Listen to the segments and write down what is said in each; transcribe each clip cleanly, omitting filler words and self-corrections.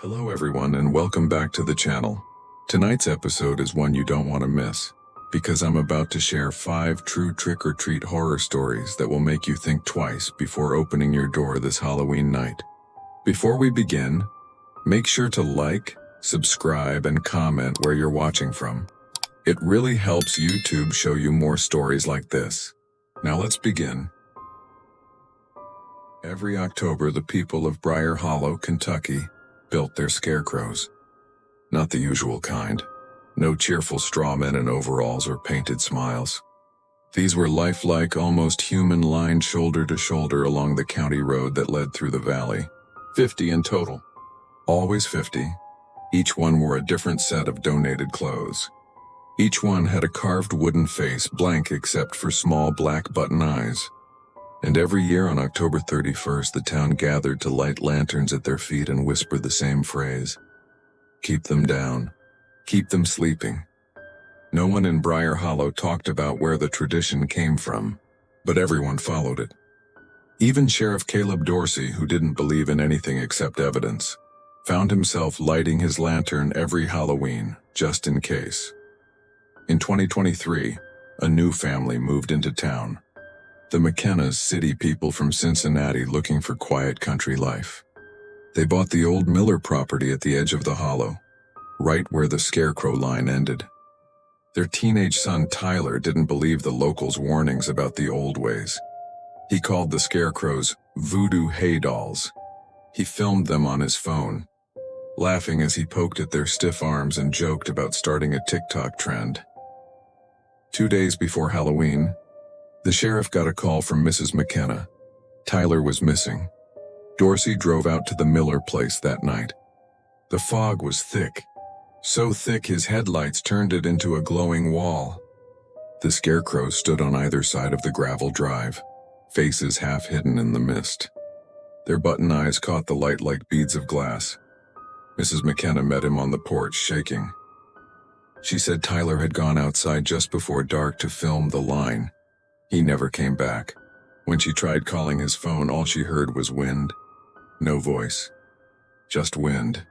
Hello everyone and welcome back to the channel. Tonight's episode is one you don't want to miss, because I'm about to share 5 true trick-or-treat horror stories that will make you think twice before opening your door this Halloween night. Before we begin, make sure to like, subscribe, and comment where you're watching from. It really helps YouTube show you more stories like this. Now let's begin. Every October, the people of Briar Hollow, Kentucky, built their scarecrows. Not the usual kind. No cheerful straw men in overalls or painted smiles. These were lifelike, almost human, lined shoulder to shoulder along the county road that led through the valley. 50 in total. Always 50. Each one wore a different set of donated clothes. Each one had a carved wooden face, blank except for small black button eyes. And every year on October 31st, the town gathered to light lanterns at their feet and whisper the same phrase. Keep them down. Keep them sleeping. No one in Briar Hollow talked about where the tradition came from, but everyone followed it. Even Sheriff Caleb Dorsey, who didn't believe in anything except evidence, found himself lighting his lantern every Halloween, just in case. In 2023, a new family moved into town. The McKennas, city people from Cincinnati looking for quiet country life. They bought the old Miller property at the edge of the hollow, right where the scarecrow line ended. Their teenage son Tyler didn't believe the locals' warnings about the old ways. He called the scarecrows voodoo hay dolls. He filmed them on his phone, laughing as he poked at their stiff arms and joked about starting a TikTok trend. 2 days before Halloween, the sheriff got a call from Mrs. McKenna. Tyler was missing. Dorsey drove out to the Miller place that night. The fog was thick, so thick his headlights turned it into a glowing wall. The scarecrows stood on either side of the gravel drive, faces half hidden in the mist. Their button eyes caught the light like beads of glass. Mrs. McKenna met him on the porch, shaking. She said Tyler had gone outside just before dark to film the line. He never came back. When she tried calling his phone, all she heard was wind. No voice. Just wind.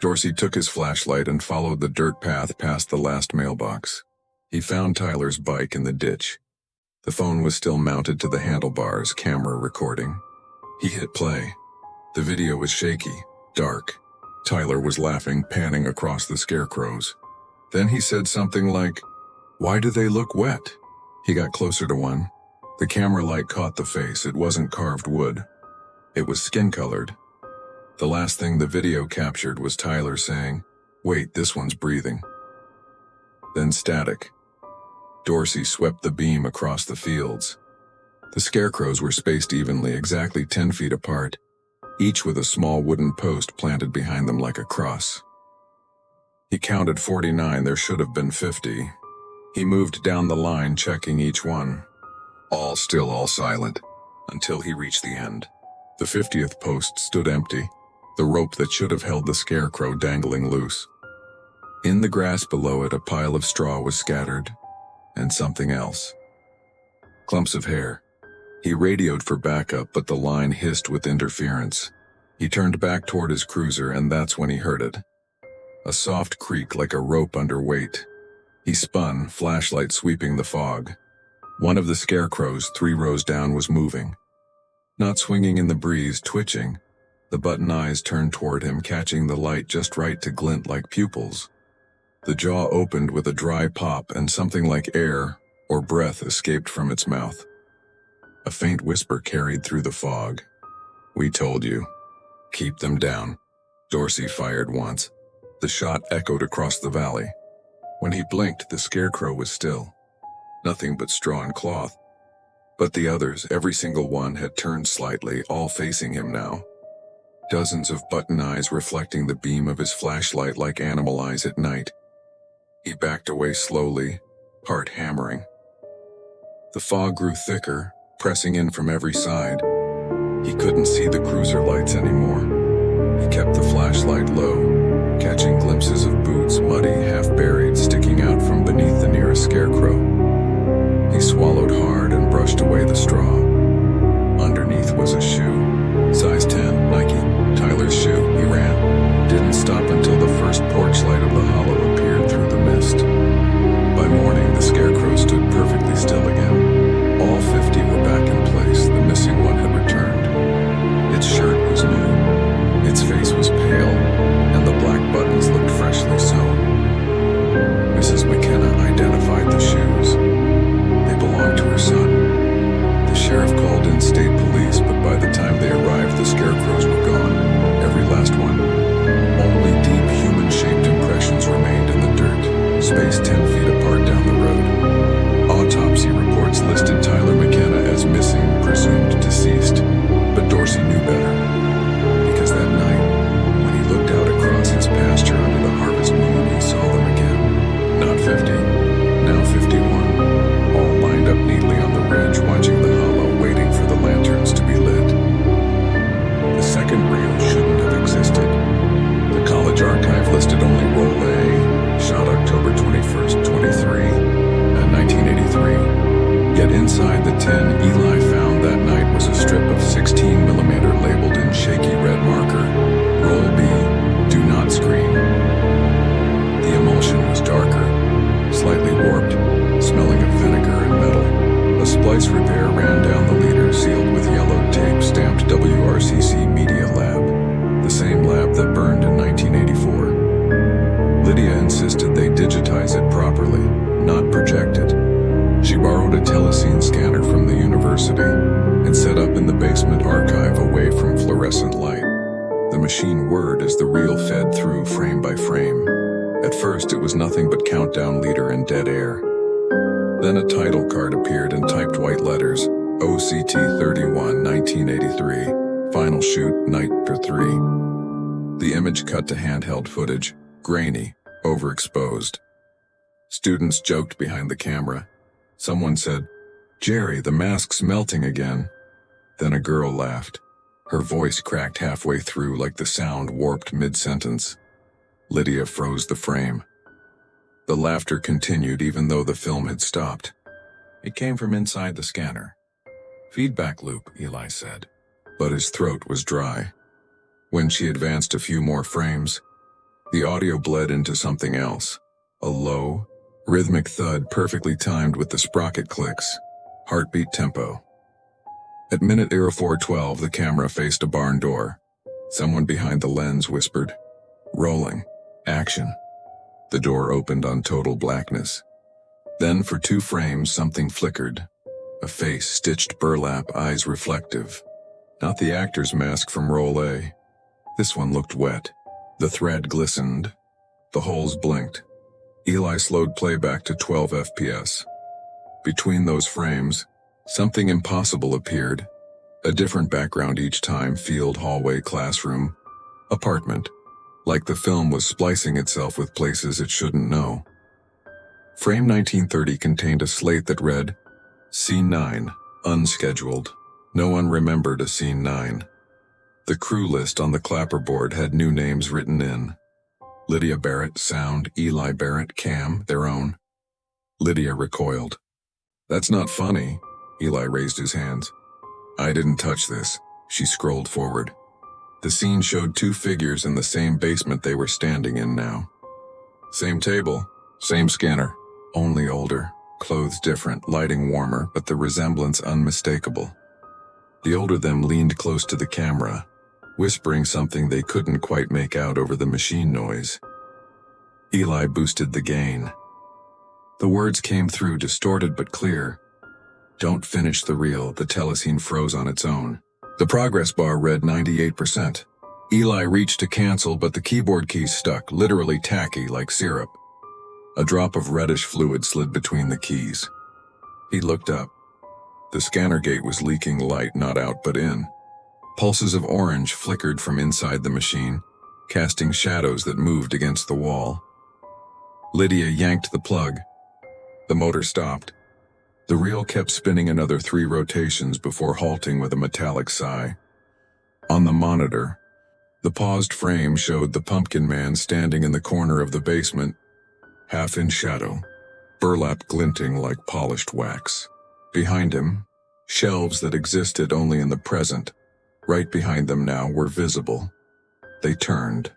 Dorsey took his flashlight and followed the dirt path past the last mailbox. He found Tyler's bike in the ditch. The phone was still mounted to the handlebars, camera recording. He hit play. The video was shaky, dark. Tyler was laughing, panning across the scarecrows. Then he said something like, "Why do they look wet?" He got closer to one. The camera light caught the face. It wasn't carved wood. It was skin-colored. The last thing the video captured was Tyler saying, "Wait, this one's breathing." Then static. Dorsey swept the beam across the fields. The scarecrows were spaced evenly, exactly 10 feet apart, each with a small wooden post planted behind them like a cross. He counted 49, there should have been 50. He moved down the line, checking each one. All still, all silent, until he reached the end. The 50th post stood empty, the rope that should have held the scarecrow dangling loose. In the grass below it, a pile of straw was scattered, and something else. Clumps of hair. He radioed for backup, but the line hissed with interference. He turned back toward his cruiser, and that's when he heard it. A soft creak like a rope under weight. He spun, flashlight sweeping the fog. One of the scarecrows, 3 rows down, was moving. Not swinging in the breeze, twitching. The button eyes turned toward him, catching the light just right to glint like pupils. The jaw opened with a dry pop, and something like air or breath escaped from its mouth. A faint whisper carried through the fog. "We told you. Keep them down." Dorsey fired once. The shot echoed across the valley. When he blinked, the scarecrow was still. Nothing but straw and cloth. But the others, every single one, had turned slightly, all facing him now. Dozens of button eyes reflecting the beam of his flashlight like animal eyes at night. He backed away slowly, heart hammering. The fog grew thicker, pressing in from every side. He couldn't see the cruiser lights anymore. He kept the flashlight low, catching glimpses of boots, muddy, half-buried, sticking out from beneath the nearest scarecrow. He swallowed hard and brushed away the straw. Underneath was a shoe. Size 10, Nike. Tyler's shoe. He ran. listed only roll A, shot October 21st, 1983. Yet inside the tin Eli found that night was a strip of 16mm labeled in shaky red marker, Roll B, do not scream. The emulsion was darker, slightly warped, smelling of vinegar and metal. A splice repair ran down the leader sealed with yellowed tape stamped WRCC Media Lab, the same lab that burned in 1984. Lydia insisted they digitize it properly, not project it. She borrowed a telescene scanner from the university and set up in the basement archive away from fluorescent light. The machine whirred as the reel fed through frame by frame. At first, it was nothing but countdown leader and dead air. Then a title card appeared in typed white letters, OCT 31, 1983, final shoot, night for 3. The image cut to handheld footage, grainy, overexposed. Students joked behind the camera. Someone said, "Jerry, the mask's melting again." Then a girl laughed. Her voice cracked halfway through like the sound warped mid-sentence. Lydia froze the frame. The laughter continued even though the film had stopped. It came from inside the scanner. "Feedback loop," Eli said. But his throat was dry. When she advanced a few more frames, the audio bled into something else. A low, rhythmic thud perfectly timed with the sprocket clicks. Heartbeat tempo. At minute 0412, the camera faced a barn door. Someone behind the lens whispered, "Rolling. Action." The door opened on total blackness. Then for 2 frames, something flickered. A face, stitched burlap, eyes reflective. Not the actor's mask from Roll A. This one looked wet. The thread glistened. The holes blinked. Eli slowed playback to 12 FPS. Between those frames, something impossible appeared. A different background each time, field, hallway, classroom, apartment. Like the film was splicing itself with places it shouldn't know. Frame 1930 contained a slate that read, Scene 9, unscheduled. No one remembered a Scene 9. The crew list on the clapperboard had new names written in. Lydia Barrett, sound, Eli Barrett, cam, their own. Lydia recoiled. "That's not funny." Eli raised his hands. "I didn't touch this." She scrolled forward. The scene showed 2 figures in the same basement they were standing in now. Same table, same scanner, only older, clothes different, lighting warmer, but the resemblance unmistakable. The older them leaned close to the camera, whispering something they couldn't quite make out over the machine noise. Eli boosted the gain. The words came through distorted but clear. "Don't finish the reel." The telescene froze on its own. The progress bar read 98%. Eli reached to cancel, but the keyboard keys stuck, literally tacky like syrup. A drop of reddish fluid slid between the keys. He looked up. The scanner gate was leaking light, not out but in. Pulses of orange flickered from inside the machine, casting shadows that moved against the wall. Lydia yanked the plug. The motor stopped. The reel kept spinning another 3 rotations before halting with a metallic sigh. On the monitor, the paused frame showed the pumpkin man standing in the corner of the basement, half in shadow, burlap glinting like polished wax. Behind him, shelves that existed only in the present, right behind them now, were visible. They turned.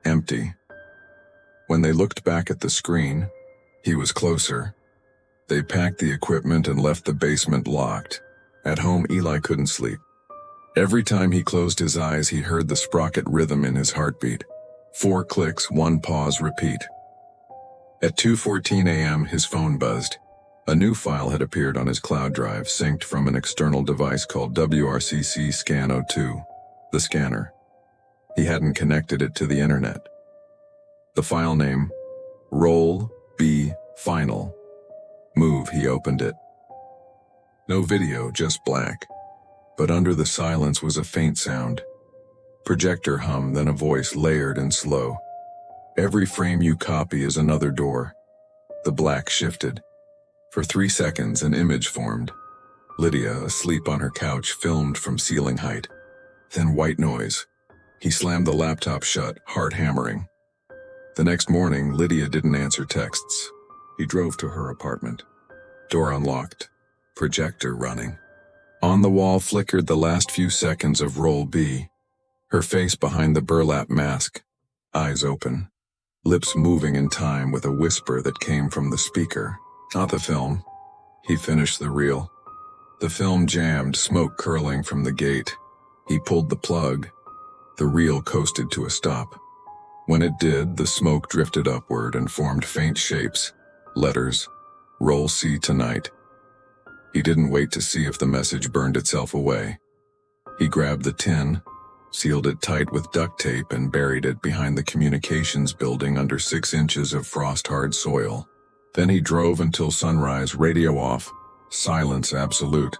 Empty. When they looked back at the screen, he was closer. They packed the equipment and left the basement locked. At home, Eli couldn't sleep. Every time he closed his eyes, he heard the sprocket rhythm in his heartbeat. 4 clicks, 1 pause, repeat. At 2:14 a.m., his phone buzzed. A new file had appeared on his cloud drive, synced from an external device called WRCC Scan 02, the scanner. He hadn't connected it to the internet. The file name, Roll B Final. Move, he opened it. No video, just black. But under the silence was a faint sound. Projector hum, then a voice layered and slow. "Every frame you copy is another door." The black shifted. For 3 seconds, an image formed. Lydia, asleep on her couch, filmed from ceiling height. Then white noise. He slammed the laptop shut, heart hammering. The next morning, Lydia didn't answer texts. He drove to her apartment. Door unlocked. Projector running. On the wall flickered the last few seconds of Roll B. Her face behind the burlap mask. Eyes open. Lips moving in time with a whisper that came from the speaker. Not the film. He finished the reel. The film jammed, smoke curling from the gate. He pulled the plug. The reel coasted to a stop. When it did, the smoke drifted upward and formed faint shapes. Letters. Roll C tonight. He didn't wait to see if the message burned itself away. He grabbed the tin, sealed it tight with duct tape, and buried it behind the communications building under 6 inches of frost-hard soil. Then he drove until sunrise, radio off, silence absolute.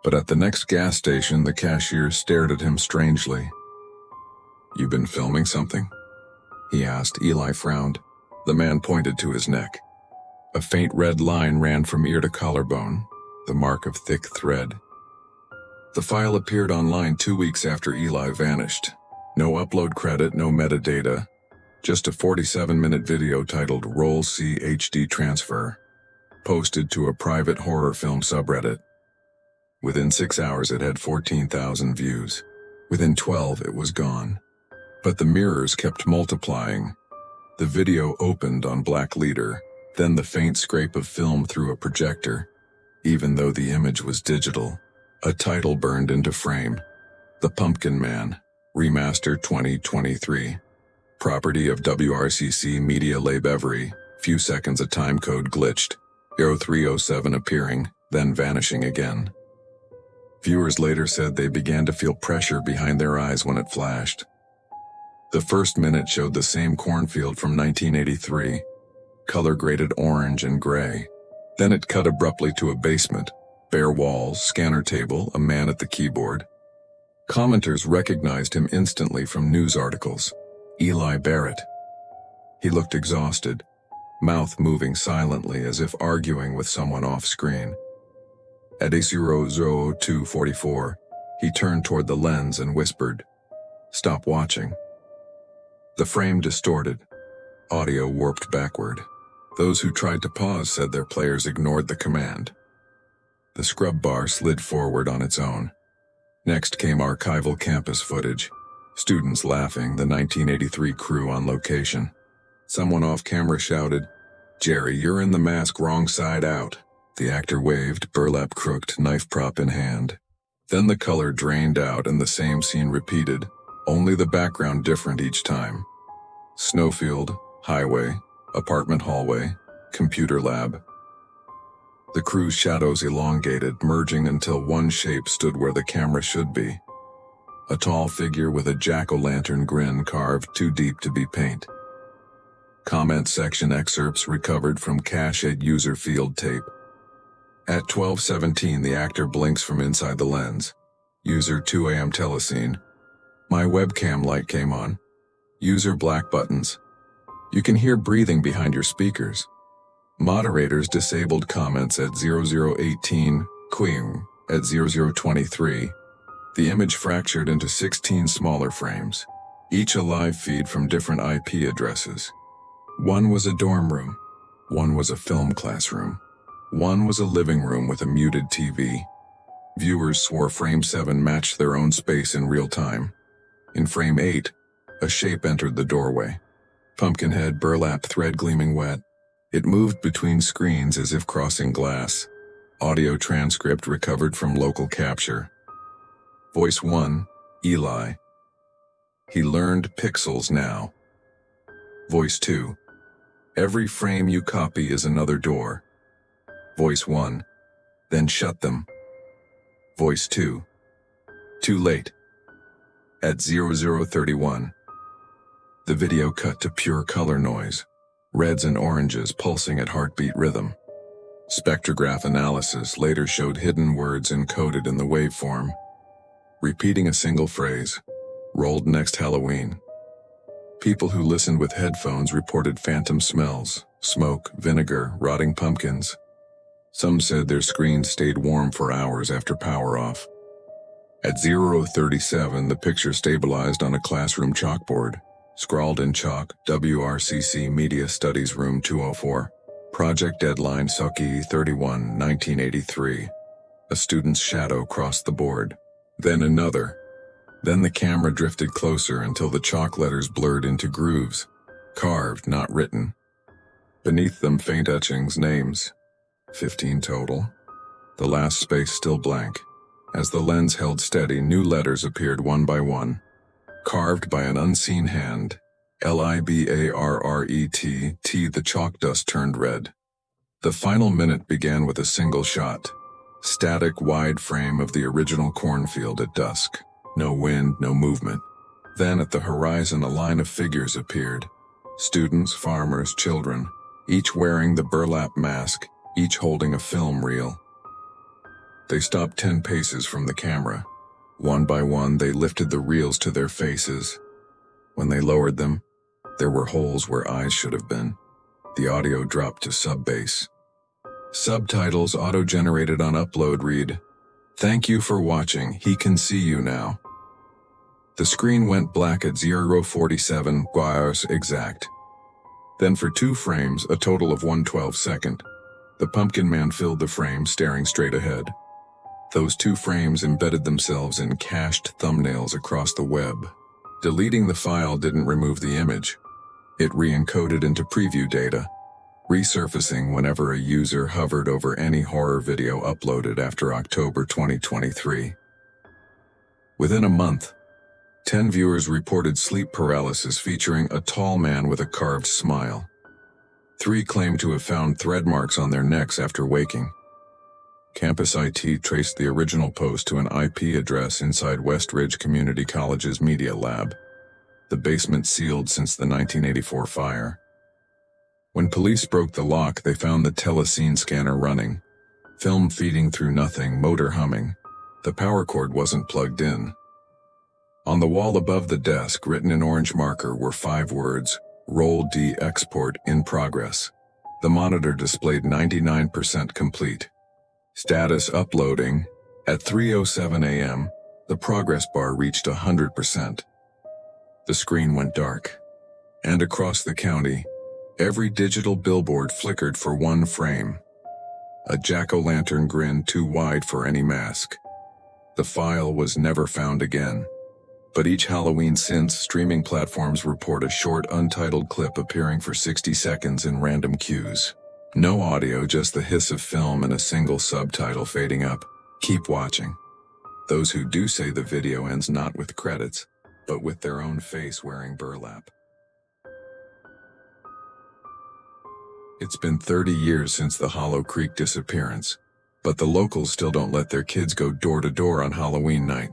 But at the next gas station, the cashier stared at him strangely. "You been filming something?" he asked. Eli frowned. The man pointed to his neck. A faint red line ran from ear to collarbone, the mark of thick thread. The file appeared online 2 weeks after Eli vanished. No upload credit, no metadata. Just a 47-minute video titled Roll C HD Transfer, posted to a private horror film subreddit. Within 6 hours it had 14,000 views. Within 12 it was gone. But the mirrors kept multiplying. The video opened on black leader, then the faint scrape of film through a projector. Even though the image was digital, a title burned into frame. The Pumpkin Man, Remaster 2023. Property of WRCC Media Lab. Every few seconds a timecode glitched, 0307 appearing, then vanishing again. Viewers later said they began to feel pressure behind their eyes when it flashed. The first minute showed the same cornfield from 1983, color-graded orange and gray. Then it cut abruptly to a basement, bare walls, scanner table, a man at the keyboard. Commenters recognized him instantly from news articles. Eli Barrett. He looked exhausted, mouth moving silently as if arguing with someone off-screen. At 000244, he turned toward the lens and whispered, "Stop watching." The frame distorted. Audio warped backward. Those who tried to pause said their players ignored the command. The scrub bar slid forward on its own. Next came archival campus footage. Students laughing, the 1983 crew on location. Someone off camera shouted, "Jerry, you're in the mask wrong side out." The actor waved, burlap crooked, knife prop in hand. Then the color drained out and the same scene repeated, only the background different each time. Snowfield, highway, apartment hallway, computer lab. The crew's shadows elongated, merging until one shape stood where the camera should be. A tall figure with a jack-o'-lantern grin carved too deep to be paint. Comment section excerpts recovered from cached user field tape. At 12:17, the actor blinks from inside the lens. User 2 AM telescene. My webcam light came on. User black buttons. You can hear breathing behind your speakers. Moderators disabled comments at 0018, Queen at 0023. The image fractured into 16 smaller frames, each a live feed from different IP addresses. One was a dorm room. One was a film classroom. One was a living room with a muted TV. Viewers swore frame 7 matched their own space in real time. In frame 8, a shape entered the doorway. Pumpkinhead burlap thread gleaming wet. It moved between screens as if crossing glass. Audio transcript recovered from local capture. Voice 1, Eli. He learned pixels now. Voice 2. Every frame you copy is another door. Voice 1. Then shut them. Voice 2. Too late. At 0031. The video cut to pure color noise. Reds and oranges pulsing at heartbeat rhythm. Spectrograph analysis later showed hidden words encoded in the waveform. Repeating a single phrase. Rolled next Halloween. People who listened with headphones reported phantom smells, smoke, vinegar, rotting pumpkins. Some said their screens stayed warm for hours after power off. At 0037, the picture stabilized on a classroom chalkboard. Scrawled in chalk, WRCC Media Studies Room 204. Project deadline Suki 31, 1983. A student's shadow crossed the board. Then another. Then the camera drifted closer until the chalk letters blurred into grooves. Carved, not written. Beneath them faint etchings, names. 15 total. The last space still blank. As the lens held steady, new letters appeared one by one. Carved by an unseen hand. Libarret, the chalk dust turned red. The final minute began with a single shot. Static, wide frame of the original cornfield at dusk. No wind, no movement. Then at the horizon a line of figures appeared. Students, farmers, children, each wearing the burlap mask, each holding a film reel. They stopped 10 paces from the camera. One by one, they lifted the reels to their faces. When they lowered them, there were holes where eyes should have been. The audio dropped to sub-bass. Subtitles auto-generated on upload read, "Thank you for watching, he can see you now." The screen went black at 0:47 hours exact. Then for 2 frames, a total of 1/12 second, the Pumpkin Man filled the frame staring straight ahead. Those 2 frames embedded themselves in cached thumbnails across the web. Deleting the file didn't remove the image. It re-encoded into preview data, resurfacing whenever a user hovered over any horror video uploaded after October 2023. Within a month, 10 viewers reported sleep paralysis featuring a tall man with a carved smile. 3 claimed to have found thread marks on their necks after waking. Campus IT traced the original post to an IP address inside West Ridge Community College's media lab, the basement sealed since the 1984 fire. When police broke the lock, they found the telescene scanner running, film feeding through nothing, motor humming. The power cord wasn't plugged in. On the wall above the desk, written in orange marker, were 5 words, "Roll D export in progress." The monitor displayed 99% complete. Status uploading. At 3:07 a.m., the progress bar reached 100%. The screen went dark. And across the county, every digital billboard flickered for 1 frame. A jack-o'-lantern grin too wide for any mask. The file was never found again. But each Halloween since, streaming platforms report a short untitled clip appearing for 60 seconds in random cues. No audio, just the hiss of film and a single subtitle fading up. Keep watching. Those who do say the video ends not with credits, but with their own face wearing burlap. It's been 30 years since the Hollow Creek disappearance, but the locals still don't let their kids go door to door on Halloween night.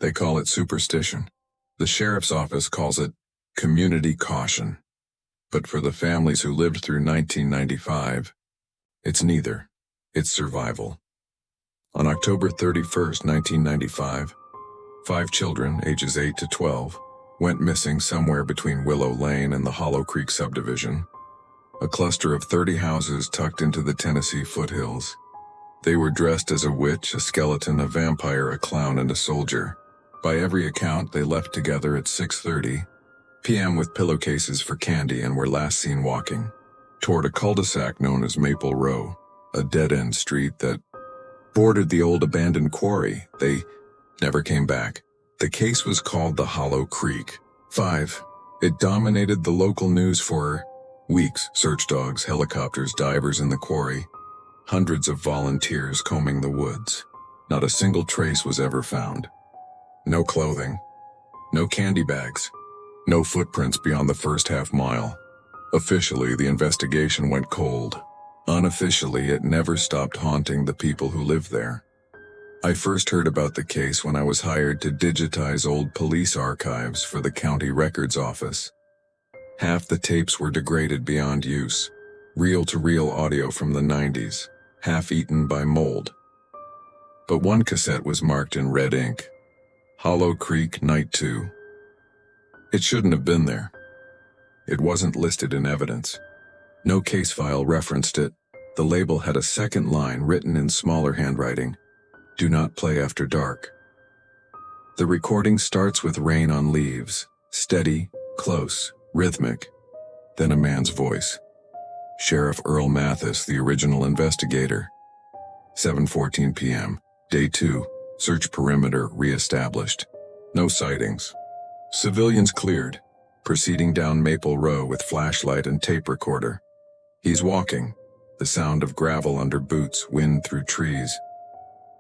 They call it superstition. The sheriff's office calls it community caution. But for the families who lived through 1995, it's neither. It's survival. On October 31st, 1995, 5 children, ages 8 to 12, went missing somewhere between Willow Lane and the Hollow Creek subdivision, a cluster of 30 houses tucked into the Tennessee foothills. They were dressed as a witch, a skeleton, a vampire, a clown, and a soldier. By every account, they left together at 6:30 p.m. with pillowcases for candy and were last seen walking toward a cul-de-sac known as Maple Row, a dead-end street that bordered the old abandoned quarry. They never came back. The case was called the Hollow Creek 5. It dominated the local news for weeks. Search dogs, helicopters, divers in the quarry, hundreds of volunteers combing the woods. Not a single trace was ever found. No clothing, no candy bags, no footprints beyond the first half-mile. Officially, the investigation went cold. Unofficially, it never stopped haunting the people who lived there. I first heard about the case when I was hired to digitize old police archives for the county records office. Half the tapes were degraded beyond use, reel-to-reel audio from the 90s, half-eaten by mold. But one cassette was marked in red ink, Hollow Creek Night 2. It shouldn't have been there. It wasn't listed in evidence. No case file referenced it. The label had a second line written in smaller handwriting, "Do not play after dark." The recording starts with rain on leaves, Steady, close, rhythmic. Then a man's voice. Sheriff Earl Mathis, the original investigator. 7:14 p.m. Day 2. Search perimeter reestablished. No sightings. Civilians cleared. Proceeding down Maple Row with flashlight and tape recorder. He's walking. The sound of gravel under boots, wind through trees.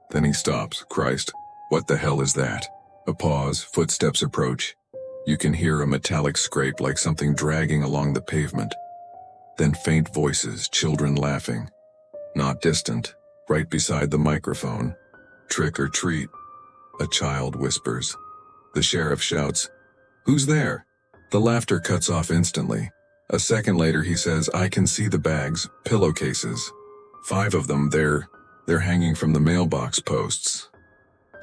Then he stops. Christ, what the hell is that? A pause, footsteps approach. You can hear a metallic scrape like something dragging along the pavement. Then faint voices, children laughing. Not distant, right beside the microphone. Trick or treat. A child whispers. The sheriff shouts, "Who's there?" The laughter cuts off instantly. A second later he says, "I can see the bags, pillowcases. 5 of them, they're hanging from the mailbox posts."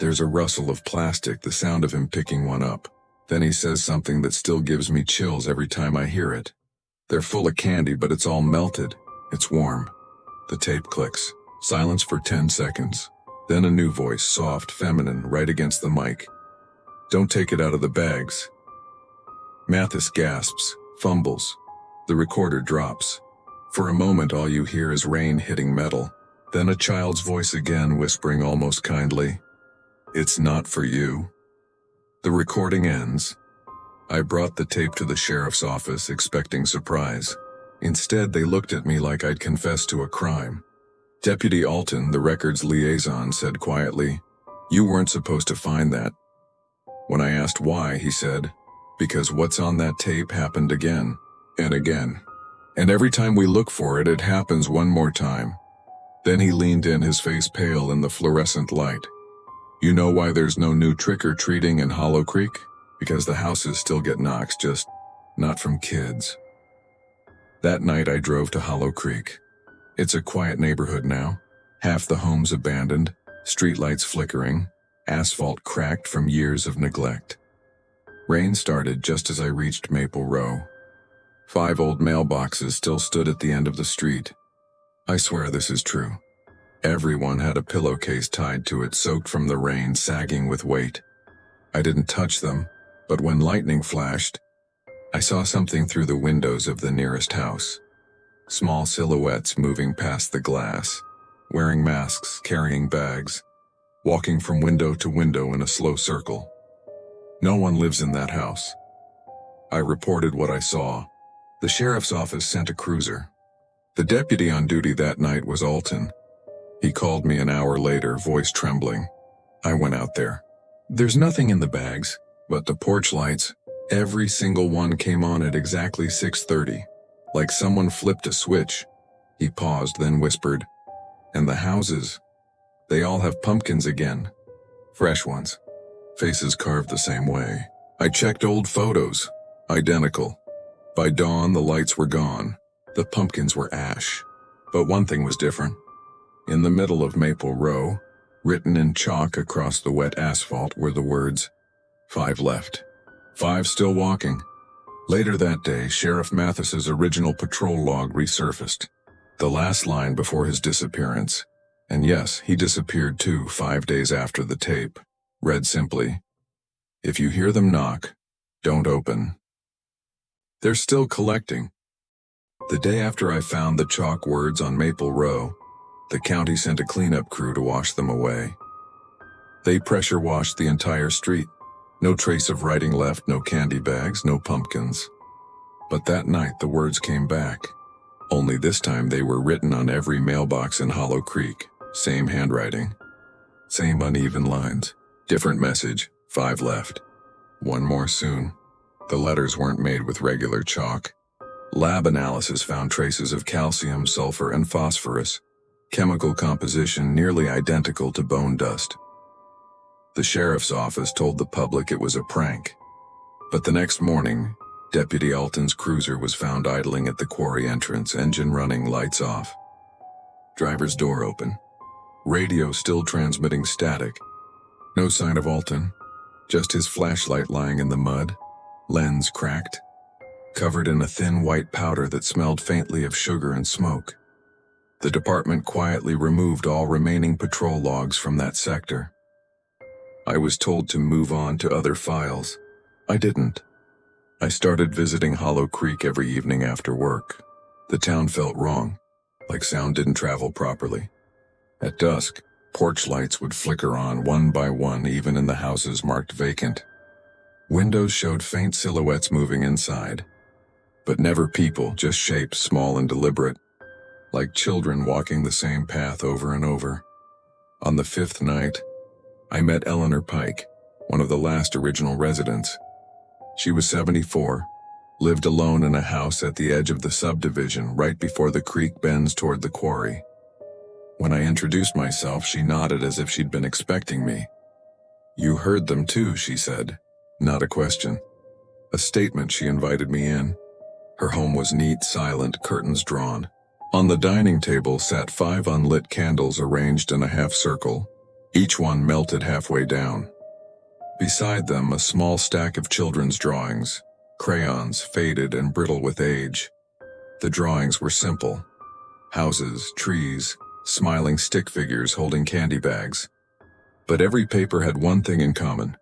There's a rustle of plastic, the sound of him picking one up. Then he says something that still gives me chills every time I hear it. "They're full of candy, but it's all melted. It's warm." The tape clicks. Silence for 10 seconds. Then a new voice, soft, feminine, right against the mic. "Don't take it out of the bags." Mathis gasps, fumbles. The recorder drops. For a moment all you hear is rain hitting metal. Then a child's voice again, whispering almost kindly, "It's not for you." The recording ends. I brought the tape to the sheriff's office, expecting surprise. Instead, they looked at me like I'd confessed to a crime. Deputy Alton, the records liaison, said quietly, "You weren't supposed to find that." When I asked why, he said, "Because what's on that tape happened again, and again. And every time we look for it, it happens one more time." Then he leaned in, his face pale in the fluorescent light. "You know why there's no new trick-or-treating in Hollow Creek? Because the houses still get knocks, just not from kids." That night I drove to Hollow Creek. It's a quiet neighborhood now. Half the homes abandoned, streetlights flickering, asphalt cracked from years of neglect. Rain started just as I reached Maple Row. 5 old mailboxes still stood at the end of the street. I swear this is true. Everyone had a pillowcase tied to it, soaked from the rain, sagging with weight. I didn't touch them, but when lightning flashed, I saw something through the windows of the nearest house. Small silhouettes moving past the glass, wearing masks, carrying bags, walking from window to window in a slow circle. No one lives in that house. I reported what I saw. The sheriff's office sent a cruiser. The deputy on duty that night was Alton. He called me an hour later, voice trembling. I went out there. There's nothing in the bags, but the porch lights, every single one came on at exactly 6:30, like someone flipped a switch. He paused, then whispered, "And the houses, they all have pumpkins again. Fresh ones. Faces carved the same way." I checked old photos. Identical. By dawn, the lights were gone. The pumpkins were ash. But one thing was different. In the middle of Maple Row, written in chalk across the wet asphalt, were the words, "5 left. 5 still walking." Later that day, Sheriff Mathis's original patrol log resurfaced. The last line before his disappearance. And yes, he disappeared too 5 days after the tape. Read simply, "If you hear them knock, don't open." They're still collecting. The day after I found the chalk words on Maple Row, the county sent a cleanup crew to wash them away. They pressure washed the entire street. No trace of writing left, no candy bags, no pumpkins. But that night the words came back. Only this time they were written on every mailbox in Hollow Creek. Same handwriting. Same uneven lines. Different message, 5 left. One more soon. The letters weren't made with regular chalk. Lab analysis found traces of calcium, sulfur, and phosphorus. Chemical composition nearly identical to bone dust. The sheriff's office told the public it was a prank. But the next morning, Deputy Alton's cruiser was found idling at the quarry entrance, engine running, lights off. Driver's door open. Radio still transmitting static. No sign of Alton. Just his flashlight lying in the mud. Lens cracked. Covered in a thin white powder that smelled faintly of sugar and smoke. The department quietly removed all remaining patrol logs from that sector. I was told to move on to other files. I didn't. I started visiting Hollow Creek every evening after work. The town felt wrong, like sound didn't travel properly. At dusk, porch lights would flicker on one by one even in the houses marked vacant. Windows showed faint silhouettes moving inside, but never people, just shapes small and deliberate, like children walking the same path over and over. On the fifth night, I met Eleanor Pike, one of the last original residents. She was 74, lived alone in a house at the edge of the subdivision right before the creek bends toward the quarry. When I introduced myself, she nodded as if she'd been expecting me. "You heard them too," she said. Not a question. A statement. She invited me in. Her home was neat, silent, curtains drawn. On the dining table sat 5 unlit candles arranged in a half circle, each one melted halfway down. Beside them, a small stack of children's drawings, crayons faded and brittle with age. The drawings were simple. Houses, trees, smiling stick figures holding candy bags. But every paper had one thing in common.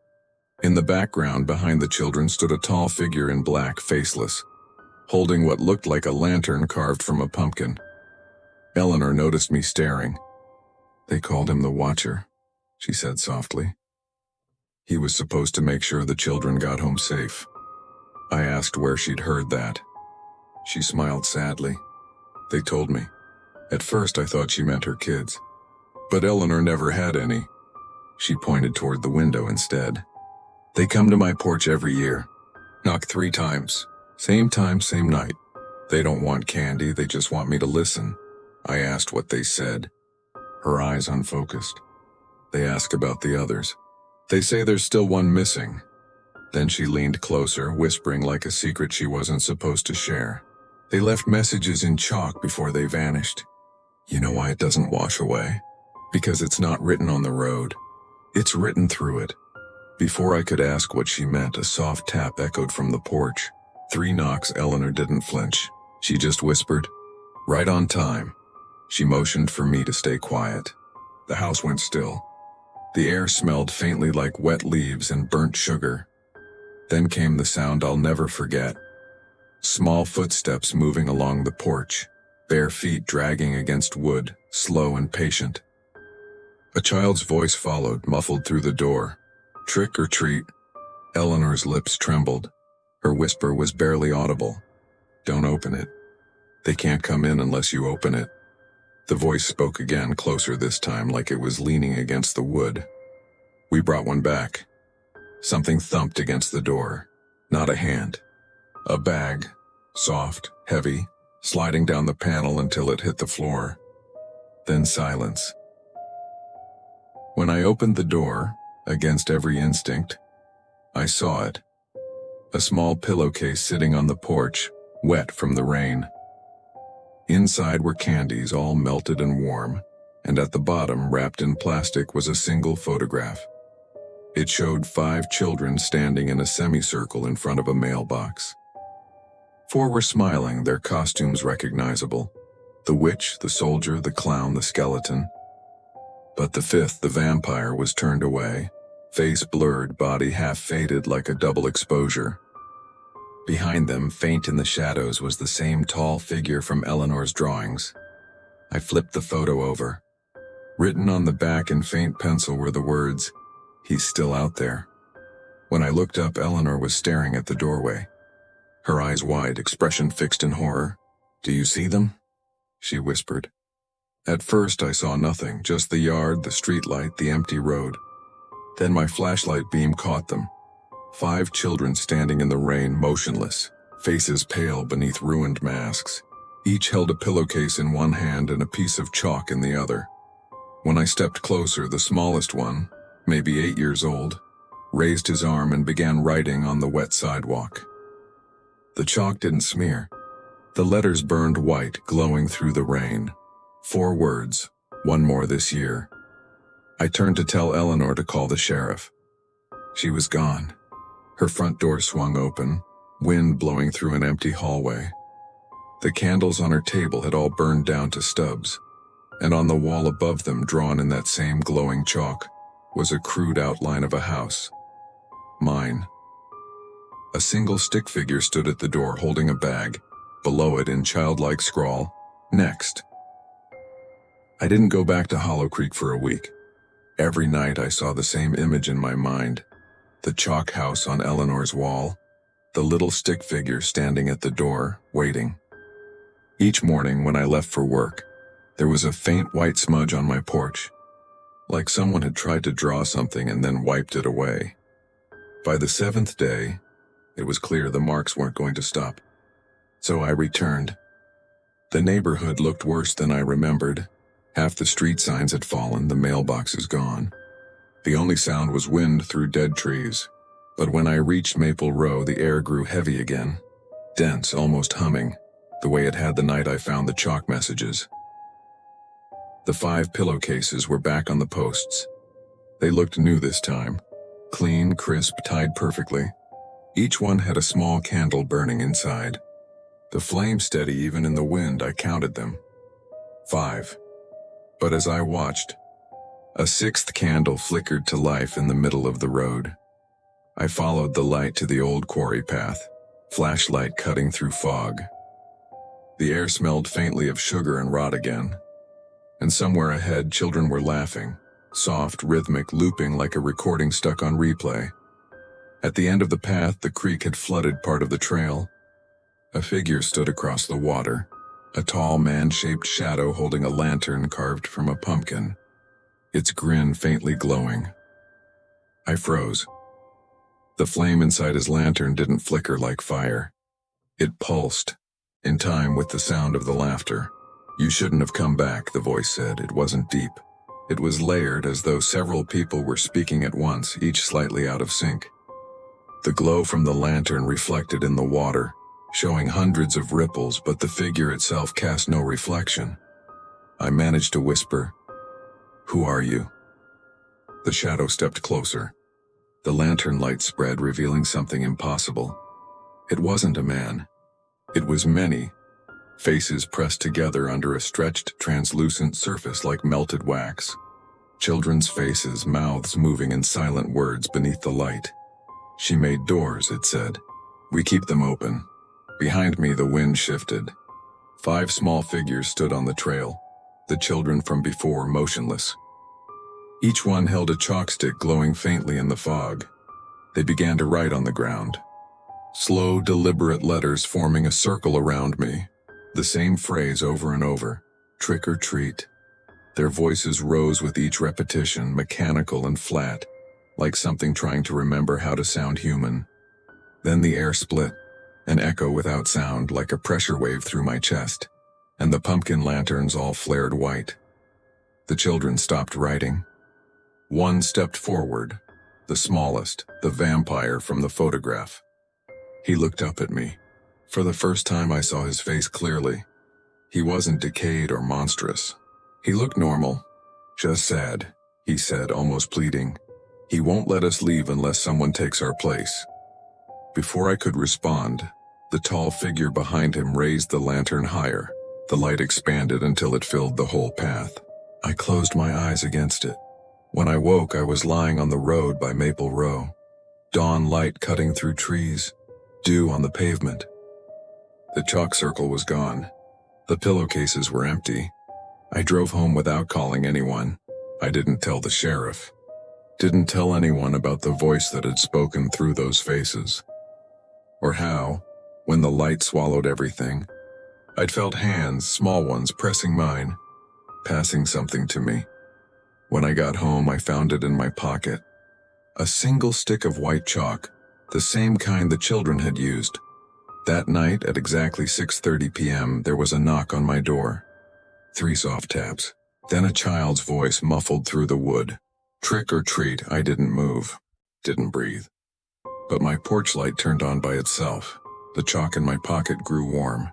In the background behind the children stood a tall figure in black, faceless, holding what looked like a lantern carved from a pumpkin. Eleanor noticed me staring. "They called him the Watcher," she said softly. "He was supposed to make sure the children got home safe." I asked where she'd heard that. She smiled sadly. "They told me. At first I thought she meant her kids. But Eleanor never had any." She pointed toward the window instead. "They come to my porch every year. Knock 3 times. Same time, same night. They don't want candy, they just want me to listen." I asked what they said. Her eyes unfocused. "They ask about the others. They say there's still one missing." Then she leaned closer, whispering like a secret she wasn't supposed to share. "They left messages in chalk before they vanished. You know why it doesn't wash away? Because it's not written on the road. It's written through it." Before I could ask what she meant, a soft tap echoed from the porch. 3 knocks. Eleanor didn't flinch. She just whispered, "Right on time." She motioned for me to stay quiet. The house went still. The air smelled faintly like wet leaves and burnt sugar. Then came the sound I'll never forget. Small footsteps moving along the porch, bare feet dragging against wood, slow and patient. A child's voice followed, muffled through the door. "Trick or treat." Eleanor's lips trembled. Her whisper was barely audible. "Don't open it. They can't come in unless you open it." The voice spoke again, closer this time, like it was leaning against the wood. We brought one back. Something thumped against the door. Not a hand. A bag, soft, heavy, sliding down the panel until it hit the floor. Then silence. When I opened the door, against every instinct, I saw it. A small pillowcase sitting on the porch, wet from the rain. Inside were candies, all melted and warm, and at the bottom, wrapped in plastic, was a single photograph. It showed 5 children standing in a semicircle in front of a mailbox. 4 were smiling, their costumes recognizable. The witch, the soldier, the clown, the skeleton. But the 5th, the vampire, was turned away, face blurred, body half faded like a double exposure. Behind them, faint in the shadows, was the same tall figure from Eleanor's drawings. I flipped the photo over. Written on the back in faint pencil were the words, "He's still out there." When I looked up, Eleanor was staring at the doorway. Her eyes wide, expression fixed in horror. "Do you see them?" she whispered. At first I saw nothing, just the yard, the streetlight, the empty road. Then my flashlight beam caught them. 5 children standing in the rain, motionless, faces pale beneath ruined masks. Each held a pillowcase in one hand and a piece of chalk in the other. When I stepped closer, the smallest one, maybe 8 years old, raised his arm and began writing on the wet sidewalk. The chalk didn't smear. The letters burned white, glowing through the rain. 4 words, "One more this year." I turned to tell Eleanor to call the sheriff. She was gone. Her front door swung open, wind blowing through an empty hallway. The candles on her table had all burned down to stubs, and on the wall above them, drawn in that same glowing chalk, was a crude outline of a house. Mine. A single stick figure stood at the door holding a bag. Below it, in childlike scrawl, "Next." I didn't go back to Hollow Creek for a week. Every night I saw the same image in my mind. The chalk house on Eleanor's wall. The little stick figure standing at the door, waiting. Each morning when I left for work, there was a faint white smudge on my porch, like someone had tried to draw something and then wiped it away. By the 7th day, it was clear the marks weren't going to stop. So I returned. The neighborhood looked worse than I remembered. Half the street signs had fallen, the mailboxes gone. The only sound was wind through dead trees. But when I reached Maple Row, the air grew heavy again, dense, almost humming, the way it had the night I found the chalk messages. The 5 pillowcases were back on the posts. They looked new this time, clean, crisp, tied perfectly. Each one had a small candle burning inside. The flame steady even in the wind. I counted them. 5. But as I watched, a 6th candle flickered to life in the middle of the road. I followed the light to the old quarry path, flashlight cutting through fog. The air smelled faintly of sugar and rot again. And somewhere ahead, children were laughing, soft, rhythmic, looping like a recording stuck on replay. At the end of the path, the creek had flooded part of the trail. A figure stood across the water, a tall man-shaped shadow holding a lantern carved from a pumpkin, its grin faintly glowing. I froze. The flame inside his lantern didn't flicker like fire. It pulsed, in time with the sound of the laughter. "You shouldn't have come back," the voice said. It wasn't deep. It was layered, as though several people were speaking at once, each slightly out of sync. The glow from the lantern reflected in the water, showing hundreds of ripples, but the figure itself cast no reflection. I managed to whisper, "Who are you?" The shadow stepped closer. The lantern light spread, revealing something impossible. It wasn't a man. It was many, faces pressed together under a stretched, translucent surface like melted wax. Children's faces, mouths moving in silent words beneath the light. "She made doors," it said. "We keep them open." Behind me, the wind shifted. 5 small figures stood on the trail, the children from before, motionless. Each one held a chalk stick glowing faintly in the fog. They began to write on the ground. Slow, deliberate letters forming a circle around me. The same phrase over and over, "Trick or treat." Their voices rose with each repetition, mechanical and flat, like something trying to remember how to sound human. Then the air split, an echo without sound, like a pressure wave through my chest, and the pumpkin lanterns all flared white. The children stopped writing. One stepped forward, the smallest, the vampire from the photograph. He looked up at me. For the first time I saw his face clearly. He wasn't decayed or monstrous. He looked normal, just sad, he said, almost pleading. "He won't let us leave unless someone takes our place." Before I could respond, the tall figure behind him raised the lantern higher. The light expanded until it filled the whole path. I closed my eyes against it. When I woke, I was lying on the road by Maple Row. Dawn light cutting through trees, dew on the pavement. The chalk circle was gone. The pillowcases were empty. I drove home without calling anyone. I didn't tell the sheriff. Didn't tell anyone about the voice that had spoken through those faces. Or how, when the light swallowed everything, I'd felt hands, small ones, pressing mine, passing something to me. When I got home, I found it in my pocket. A single stick of white chalk, the same kind the children had used. That night, at exactly 6:30 p.m., there was a knock on my door. 3 soft taps. Then a child's voice muffled through the wood. "Trick or treat." I didn't move, didn't breathe. But my porch light turned on by itself. The chalk in my pocket grew warm.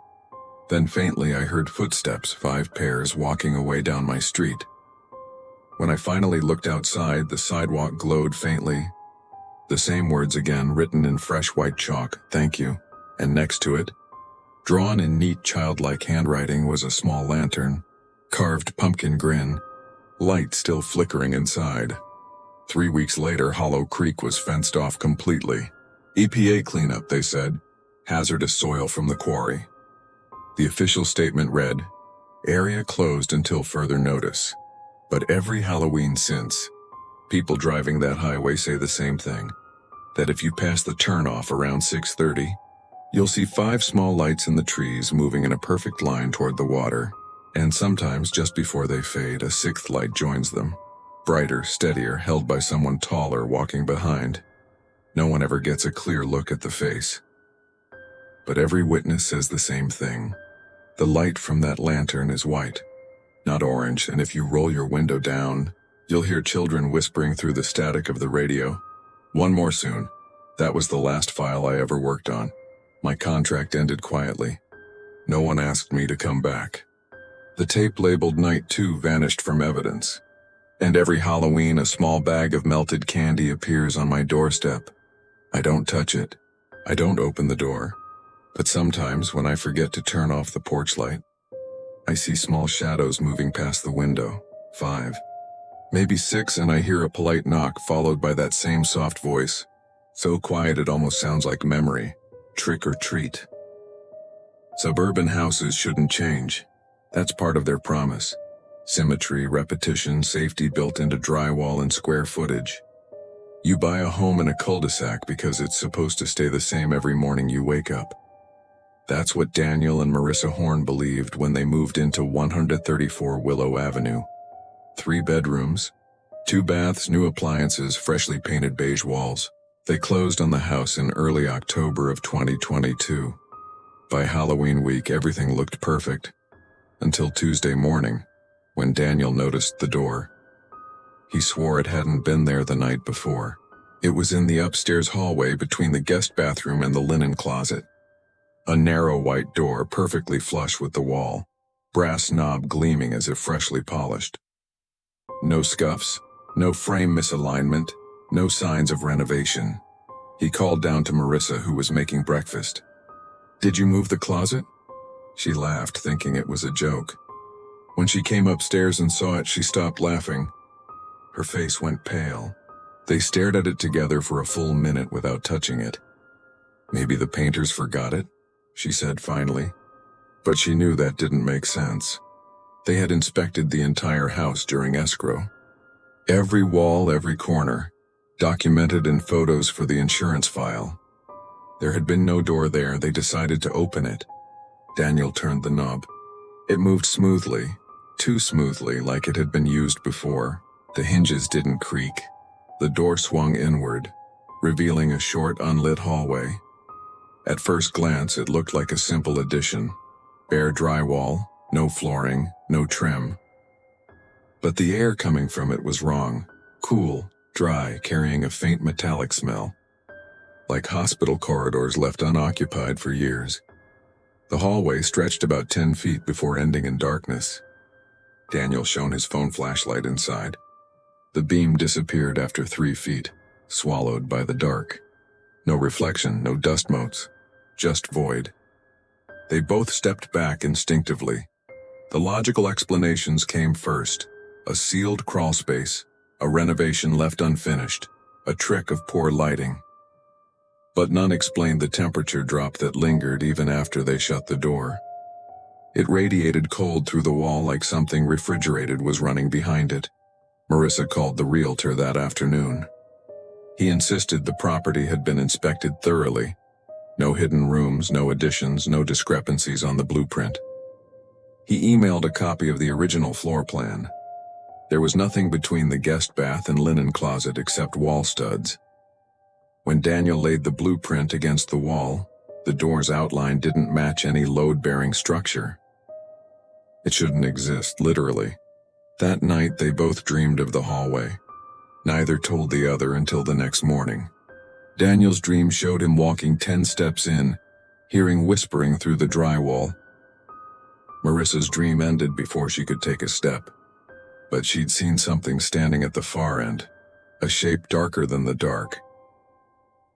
Then faintly I heard footsteps, 5 pairs, walking away down my street. When I finally looked outside, the sidewalk glowed faintly. The same words again, written in fresh white chalk, "Thank you." And next to it, drawn in neat childlike handwriting, was a small lantern, carved pumpkin grin, light still flickering inside. 3 weeks later, Hollow Creek was fenced off completely. EPA cleanup, they said. Hazardous soil from the quarry. The official statement read, area closed until further notice. But every Halloween since, people driving that highway say the same thing. That if you pass the turnoff around 6:30, you'll see 5 small lights in the trees moving in a perfect line toward the water. And sometimes just before they fade, a 6th light joins them. Brighter, steadier, held by someone taller walking behind. No one ever gets a clear look at the face. But every witness says the same thing. The light from that lantern is white, not orange, and if you roll your window down, you'll hear children whispering through the static of the radio. One more soon. That was the last file I ever worked on. My contract ended quietly. No one asked me to come back. The tape labeled Night 2 vanished from evidence. And every Halloween, a small bag of melted candy appears on my doorstep. I don't touch it. I don't open the door. But sometimes, when I forget to turn off the porch light, I see small shadows moving past the window. 5. Maybe 6, and I hear a polite knock followed by that same soft voice. So quiet it almost sounds like memory. Trick or treat. Suburban houses shouldn't change. That's part of their promise. Symmetry, repetition, safety built into drywall and square footage. You buy a home in a cul-de-sac because it's supposed to stay the same every morning you wake up. That's what Daniel and Marissa Horn believed when they moved into 134 Willow Avenue. 3 bedrooms, 2 baths, new appliances, freshly painted beige walls. They closed on the house in early October of 2022. By Halloween week, everything looked perfect. Until Tuesday morning, when Daniel noticed the door. He swore it hadn't been there the night before. It was in the upstairs hallway between the guest bathroom and the linen closet. A narrow white door perfectly flush with the wall, brass knob gleaming as if freshly polished. No scuffs, no frame misalignment, no signs of renovation. He called down to Marissa, who was making breakfast. "Did you move the closet?" She laughed, thinking it was a joke. When she came upstairs and saw it, she stopped laughing. Her face went pale. They stared at it together for a full minute without touching it. "Maybe the painters forgot it," she said finally. But she knew that didn't make sense. They had inspected the entire house during escrow. Every wall, every corner, documented in photos for the insurance file. There had been no door there. They decided to open it. Daniel turned the knob. It moved smoothly, too smoothly, like it had been used before. The hinges didn't creak. The door swung inward, revealing a short, unlit hallway. At first glance, it looked like a simple addition. Bare drywall, no flooring, no trim. But the air coming from it was wrong. Cool, dry, carrying a faint metallic smell. Like hospital corridors left unoccupied for years. The hallway stretched about 10 feet before ending in darkness. Daniel shone his phone flashlight inside. The beam disappeared after 3 feet, swallowed by the dark. No reflection, no dust motes, just void. They both stepped back instinctively. The logical explanations came first. A sealed crawl space, a renovation left unfinished, a trick of poor lighting. But none explained the temperature drop that lingered even after they shut the door. It radiated cold through the wall like something refrigerated was running behind it. Marissa called the realtor that afternoon. He insisted the property had been inspected thoroughly. No hidden rooms, no additions, no discrepancies on the blueprint. He emailed a copy of the original floor plan. There was nothing between the guest bath and linen closet except wall studs. When Daniel laid the blueprint against the wall, the door's outline didn't match any load-bearing structure. It shouldn't exist, literally. That night, they both dreamed of the hallway. Neither told the other until the next morning. Daniel's dream showed him walking 10 steps in, hearing whispering through the drywall. Marissa's dream ended before she could take a step. But she'd seen something standing at the far end, a shape darker than the dark.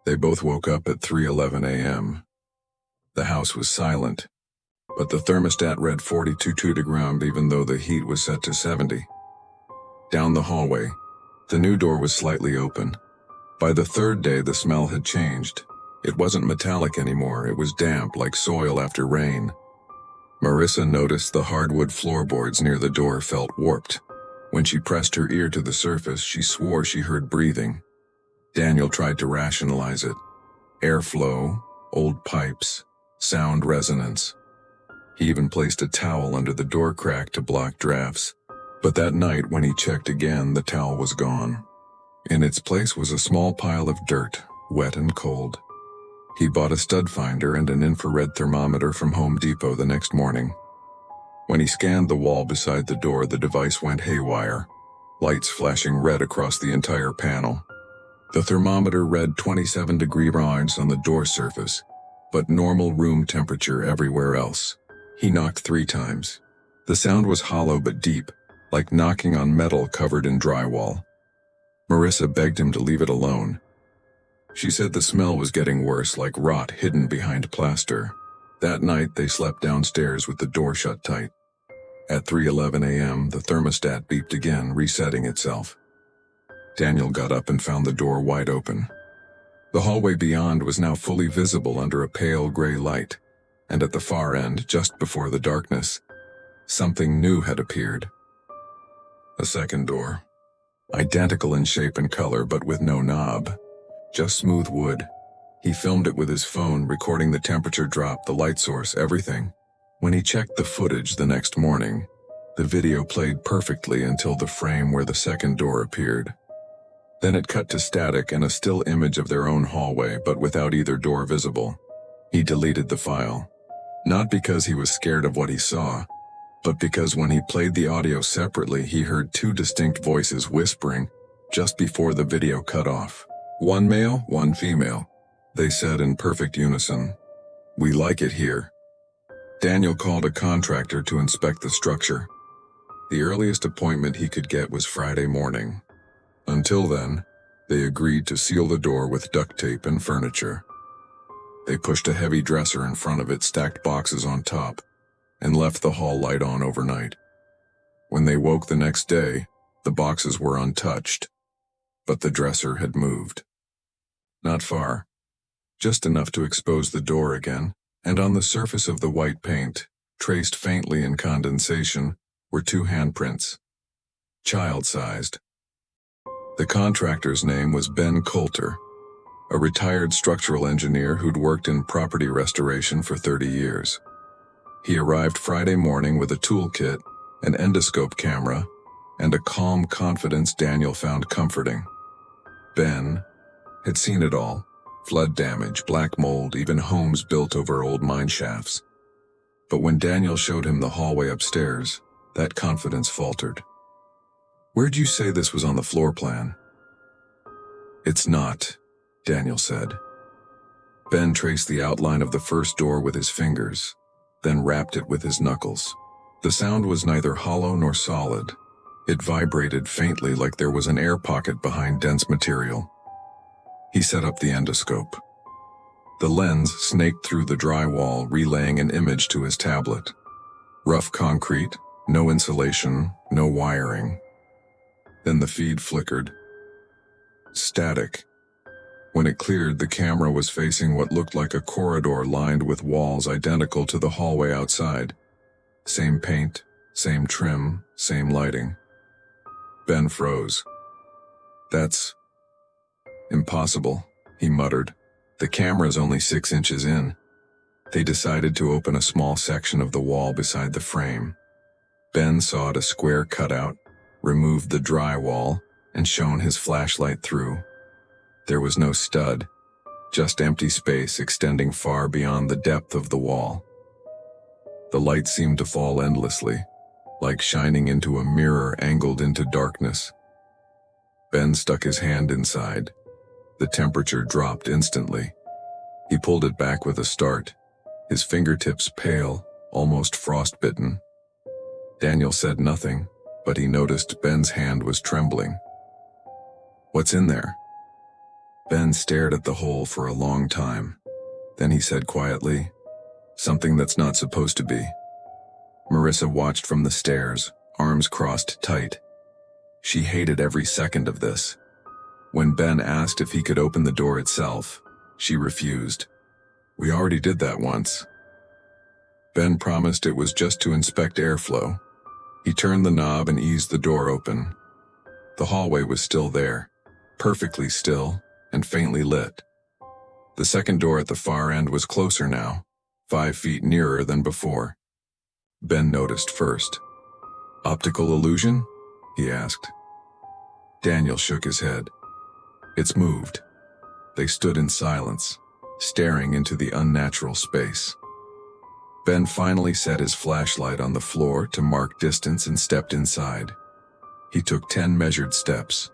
They both woke up at 3:11 a.m. The house was silent, but the thermostat read 42 degrees even though the heat was set to 70. Down the hallway, the new door was slightly open. By the third day, the smell had changed. It wasn't metallic anymore, it was damp like soil after rain. Marissa noticed the hardwood floorboards near the door felt warped. When she pressed her ear to the surface, she swore she heard breathing. Daniel tried to rationalize it. Airflow, old pipes, sound resonance. He even placed a towel under the door crack to block drafts. But that night, when he checked again, the towel was gone. In its place was a small pile of dirt, wet and cold. He bought a stud finder and an infrared thermometer from Home Depot the next morning. When he scanned the wall beside the door, the device went haywire, lights flashing red across the entire panel. The thermometer read 27 degrees on the door surface, but normal room temperature everywhere else. He knocked 3 times. The sound was hollow but deep, like knocking on metal covered in drywall. Marissa begged him to leave it alone. She said the smell was getting worse, like rot hidden behind plaster. That night, they slept downstairs with the door shut tight. At 3:11 a.m., the thermostat beeped again, resetting itself. Daniel got up and found the door wide open. The hallway beyond was now fully visible under a pale gray light, and at the far end, just before the darkness, something new had appeared. A second door. Identical in shape and color, but with no knob. Just smooth wood. He filmed it with his phone, recording the temperature drop, the light source, everything. When he checked the footage the next morning, the video played perfectly until the frame where the second door appeared. Then it cut to static and a still image of their own hallway, but without either door visible. He deleted the file. Not because he was scared of what he saw, but because when he played the audio separately, he heard 2 distinct voices whispering just before the video cut off. One male, one female. They said in perfect unison, "We like it here." Daniel called a contractor to inspect the structure. The earliest appointment he could get was Friday morning. Until then, they agreed to seal the door with duct tape and furniture. They pushed a heavy dresser in front of it, stacked boxes on top, and left the hall light on overnight. When they woke the next day, the boxes were untouched, but the dresser had moved. Not far, just enough to expose the door again, and on the surface of the white paint, traced faintly in condensation, were 2 handprints. Child-sized. The contractor's name was Ben Coulter, a retired structural engineer who'd worked in property restoration for 30 years. He arrived Friday morning with a toolkit, an endoscope camera, and a calm confidence Daniel found comforting. Ben had seen it all: flood damage, black mold, even homes built over old mine shafts. But when Daniel showed him the hallway upstairs, that confidence faltered. "Where'd you say this was on the floor plan?" "It's not," Daniel said. Ben traced the outline of the first door with his fingers, then rapped it with his knuckles. The sound was neither hollow nor solid. It vibrated faintly, like there was an air pocket behind dense material. He set up the endoscope. The lens snaked through the drywall, relaying an image to his tablet. Rough concrete, no insulation, no wiring. Then the feed flickered. Static. When it cleared, the camera was facing what looked like a corridor lined with walls identical to the hallway outside. Same paint, same trim, same lighting. Ben froze. "That's impossible," he muttered. "The camera's only 6 inches in." They decided to open a small section of the wall beside the frame. Ben sawed a square cutout, removed the drywall, and shone his flashlight through. There was no stud, just empty space extending far beyond the depth of the wall. The light seemed to fall endlessly, like shining into a mirror angled into darkness. Ben stuck his hand inside. The temperature dropped instantly. He pulled it back with a start, his fingertips pale, almost frostbitten. Daniel said nothing, but he noticed Ben's hand was trembling. "What's in there?" Ben stared at the hole for a long time. Then he said quietly, "Something that's not supposed to be." Marissa watched from the stairs, arms crossed tight. She hated every second of this. When Ben asked if he could open the door itself, She refused. "We already did that once." Ben promised it was just to inspect airflow. He turned the knob and eased the door open. The hallway was still there, perfectly still and faintly lit. The second door at the far end was closer now, 5 feet nearer than before. Ben noticed first. "Optical illusion?" he asked. Daniel shook his head. "It's moved." They stood in silence, staring into the unnatural space. Ben finally set his flashlight on the floor to mark distance and stepped inside. He took 10 measured steps,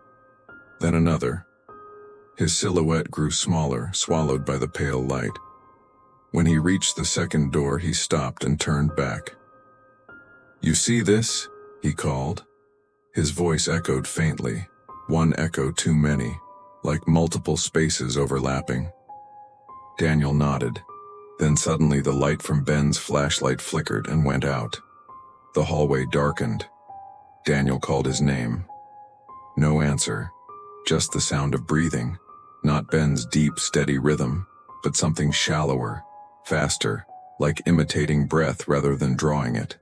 then another. His silhouette grew smaller, swallowed by the pale light. When he reached the second door, he stopped and turned back. "You see this?" he called. His voice echoed faintly, one echo too many, like multiple spaces overlapping. Daniel nodded. Then suddenly the light from Ben's flashlight flickered and went out. The hallway darkened. Daniel called his name. No answer, just the sound of breathing, not Ben's deep, steady rhythm, but something shallower, faster, like imitating breath rather than drawing it.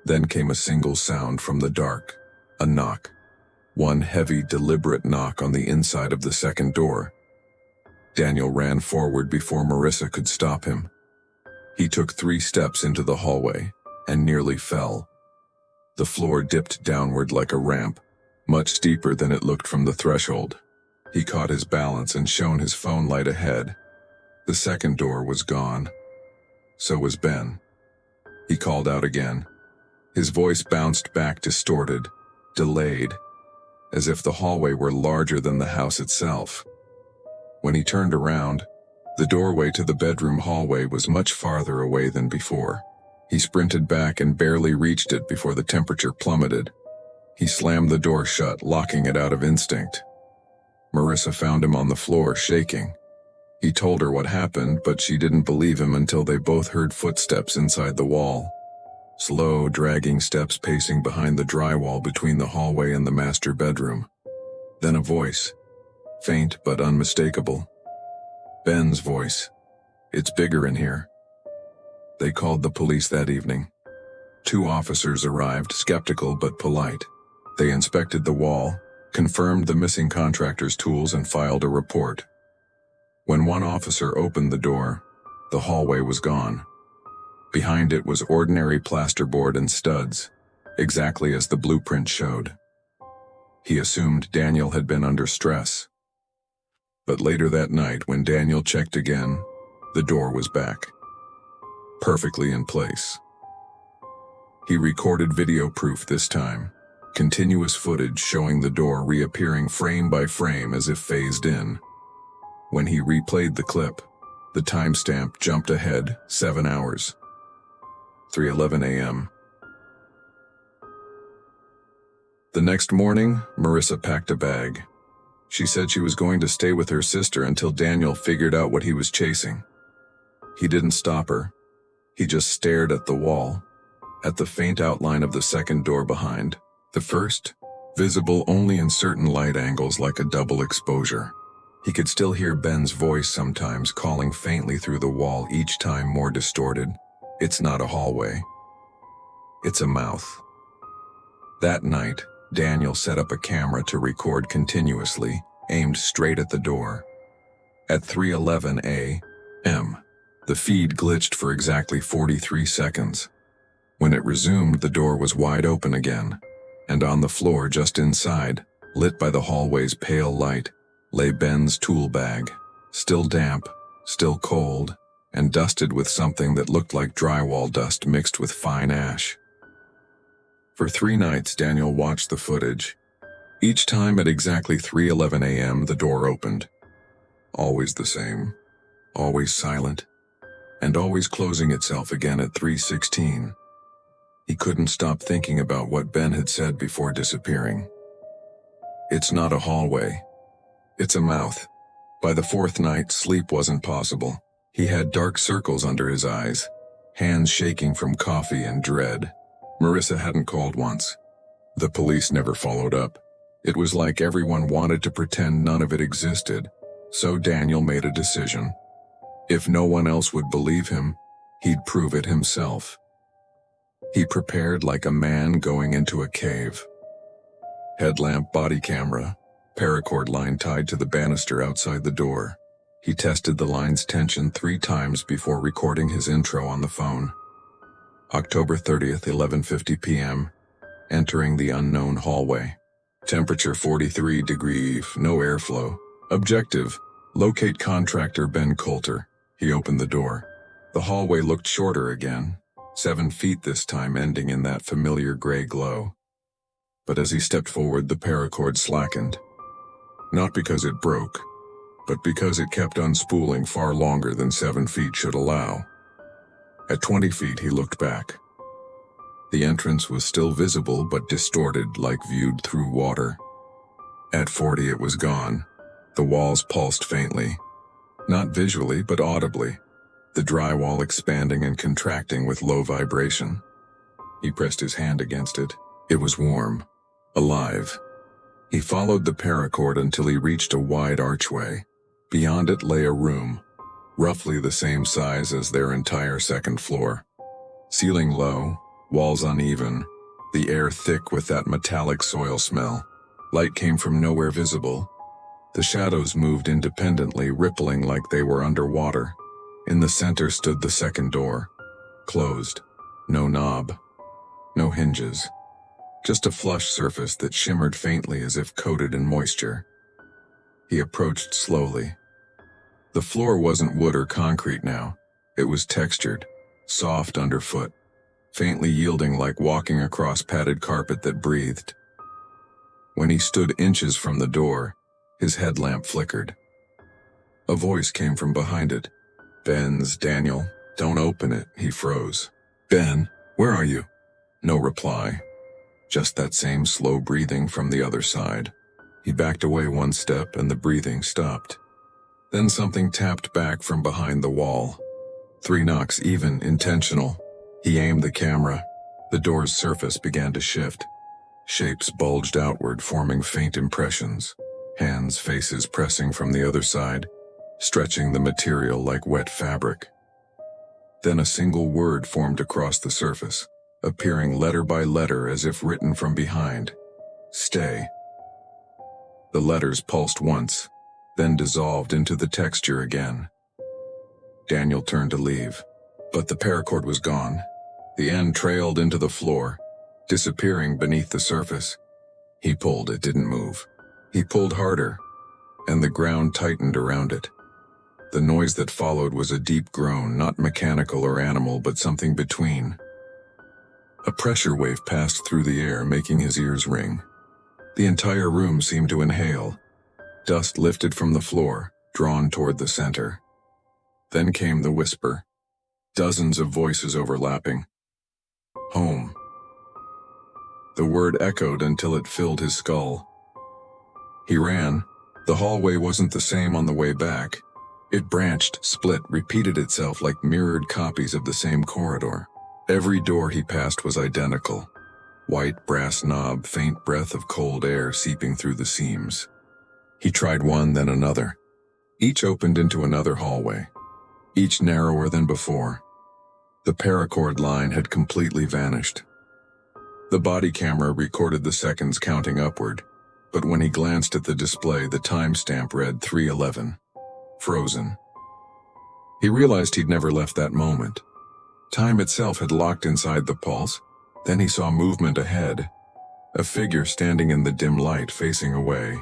Then came a single sound from the dark, a knock. One heavy, deliberate knock on the inside of the second door. Daniel ran forward before Marissa could stop him. He took 3 steps into the hallway and nearly fell. The floor dipped downward like a ramp, much steeper than it looked from the threshold. He caught his balance and shone his phone light ahead. The second door was gone. So was Ben. He called out again. His voice bounced back distorted, delayed, as if the hallway were larger than the house itself. When he turned around, the doorway to the bedroom hallway was much farther away than before. He sprinted back and barely reached it before the temperature plummeted. He slammed the door shut, locking it out of instinct. Marissa found him on the floor, shaking. He told her what happened, but she didn't believe him until they both heard footsteps inside the wall. Slow, dragging steps pacing behind the drywall between the hallway and the master bedroom. Then a voice. Faint but unmistakable. Ben's voice. "It's bigger in here." They called the police that evening. 2 officers arrived, skeptical but polite. They inspected the wall, confirmed the missing contractor's tools, and filed a report. When one officer opened the door, the hallway was gone. Behind it was ordinary plasterboard and studs, exactly as the blueprint showed. He assumed Daniel had been under stress. But later that night, when Daniel checked again, the door was back, perfectly in place. He recorded video proof this time, continuous footage showing the door reappearing frame by frame as if phased in. When he replayed the clip, the timestamp jumped ahead 7 hours. 3:11 a.m. The next morning, Marissa packed a bag. She said she was going to stay with her sister until Daniel figured out what he was chasing. He didn't stop her. He just stared at the wall, at the faint outline of the second door behind. The first, visible only in certain light angles like a double exposure. He could still hear Ben's voice sometimes calling faintly through the wall, each time more distorted. "It's not a hallway. It's a mouth." That night, Daniel set up a camera to record continuously, aimed straight at the door. At 3:11 a.m., the feed glitched for exactly 43 seconds. When it resumed, the door was wide open again, and on the floor just inside, lit by the hallway's pale light, lay Ben's tool bag, still damp, still cold, and dusted with something that looked like drywall dust mixed with fine ash. For 3 nights, Daniel watched the footage. Each time at exactly 3:11 a.m., the door opened. Always the same, always silent, and always closing itself again at 3:16. He couldn't stop thinking about what Ben had said before disappearing. "It's not a hallway. It's a mouth." By the 4th night, sleep wasn't possible. He had dark circles under his eyes, hands shaking from coffee and dread. Marissa hadn't called once. The police never followed up. It was like everyone wanted to pretend none of it existed, So Daniel made a decision. If no one else would believe him, he'd prove it himself. He prepared like a man going into a cave. Headlamp, body camera, paracord line tied to the banister outside the door. He tested the line's tension 3 times before recording his intro on the phone. October 30th, 11:50 p.m. Entering the unknown hallway. Temperature 43 degrees, no airflow. Objective, locate contractor Ben Coulter. He opened the door. The hallway looked shorter again, 7 feet this time, ending in that familiar gray glow. But as he stepped forward, the paracord slackened. Not because it broke, but because it kept unspooling far longer than 7 feet should allow. At 20 feet, he looked back. The entrance was still visible but distorted, like viewed through water. At 40, it was gone. The walls pulsed faintly. Not visually, but audibly. The drywall expanding and contracting with low vibration. He pressed his hand against it. It was warm. Alive. He followed the paracord until he reached a wide archway. Beyond it lay a room, roughly the same size as their entire second floor. Ceiling low, walls uneven, the air thick with that metallic soil smell. Light came from nowhere visible. The shadows moved independently, rippling like they were underwater. In the center stood the second door. Closed. No knob. No hinges. Just a flush surface that shimmered faintly as if coated in moisture. He approached slowly. The floor wasn't wood or concrete now. It was textured, soft underfoot, faintly yielding like walking across padded carpet that breathed. When he stood inches from the door, his headlamp flickered. A voice came from behind it. "Ben's, Daniel. Don't open it." He froze. "Ben, where are you?" No reply. Just that same slow breathing from the other side. He backed away 1 step and the breathing stopped. Then something tapped back from behind the wall. 3 knocks, even, intentional. He aimed the camera. The door's surface began to shift. Shapes bulged outward, forming faint impressions. Hands, faces pressing from the other side, stretching the material like wet fabric. Then a single word formed across the surface, appearing letter by letter as if written from behind. "Stay." The letters pulsed once, then dissolved into the texture again. Daniel turned to leave, but the paracord was gone. The end trailed into the floor, disappearing beneath the surface. He pulled, it didn't move. He pulled harder, and the ground tightened around it. The noise that followed was a deep groan, not mechanical or animal, but something between. A pressure wave passed through the air, making his ears ring. The entire room seemed to inhale. Dust lifted from the floor, drawn toward the center. Then came the whisper. Dozens of voices overlapping. "Home." The word echoed until it filled his skull. He ran. The hallway wasn't the same on the way back. It branched, split, repeated itself like mirrored copies of the same corridor. Every door he passed was identical. White brass knob, faint breath of cold air seeping through the seams. He tried one, then another. Each opened into another hallway. Each narrower than before. The paracord line had completely vanished. The body camera recorded the seconds counting upward, but when he glanced at the display, the timestamp read 3:11. Frozen. He realized he'd never left that moment. Time itself had locked inside the pulse. Then he saw movement ahead. A figure standing in the dim light, facing away.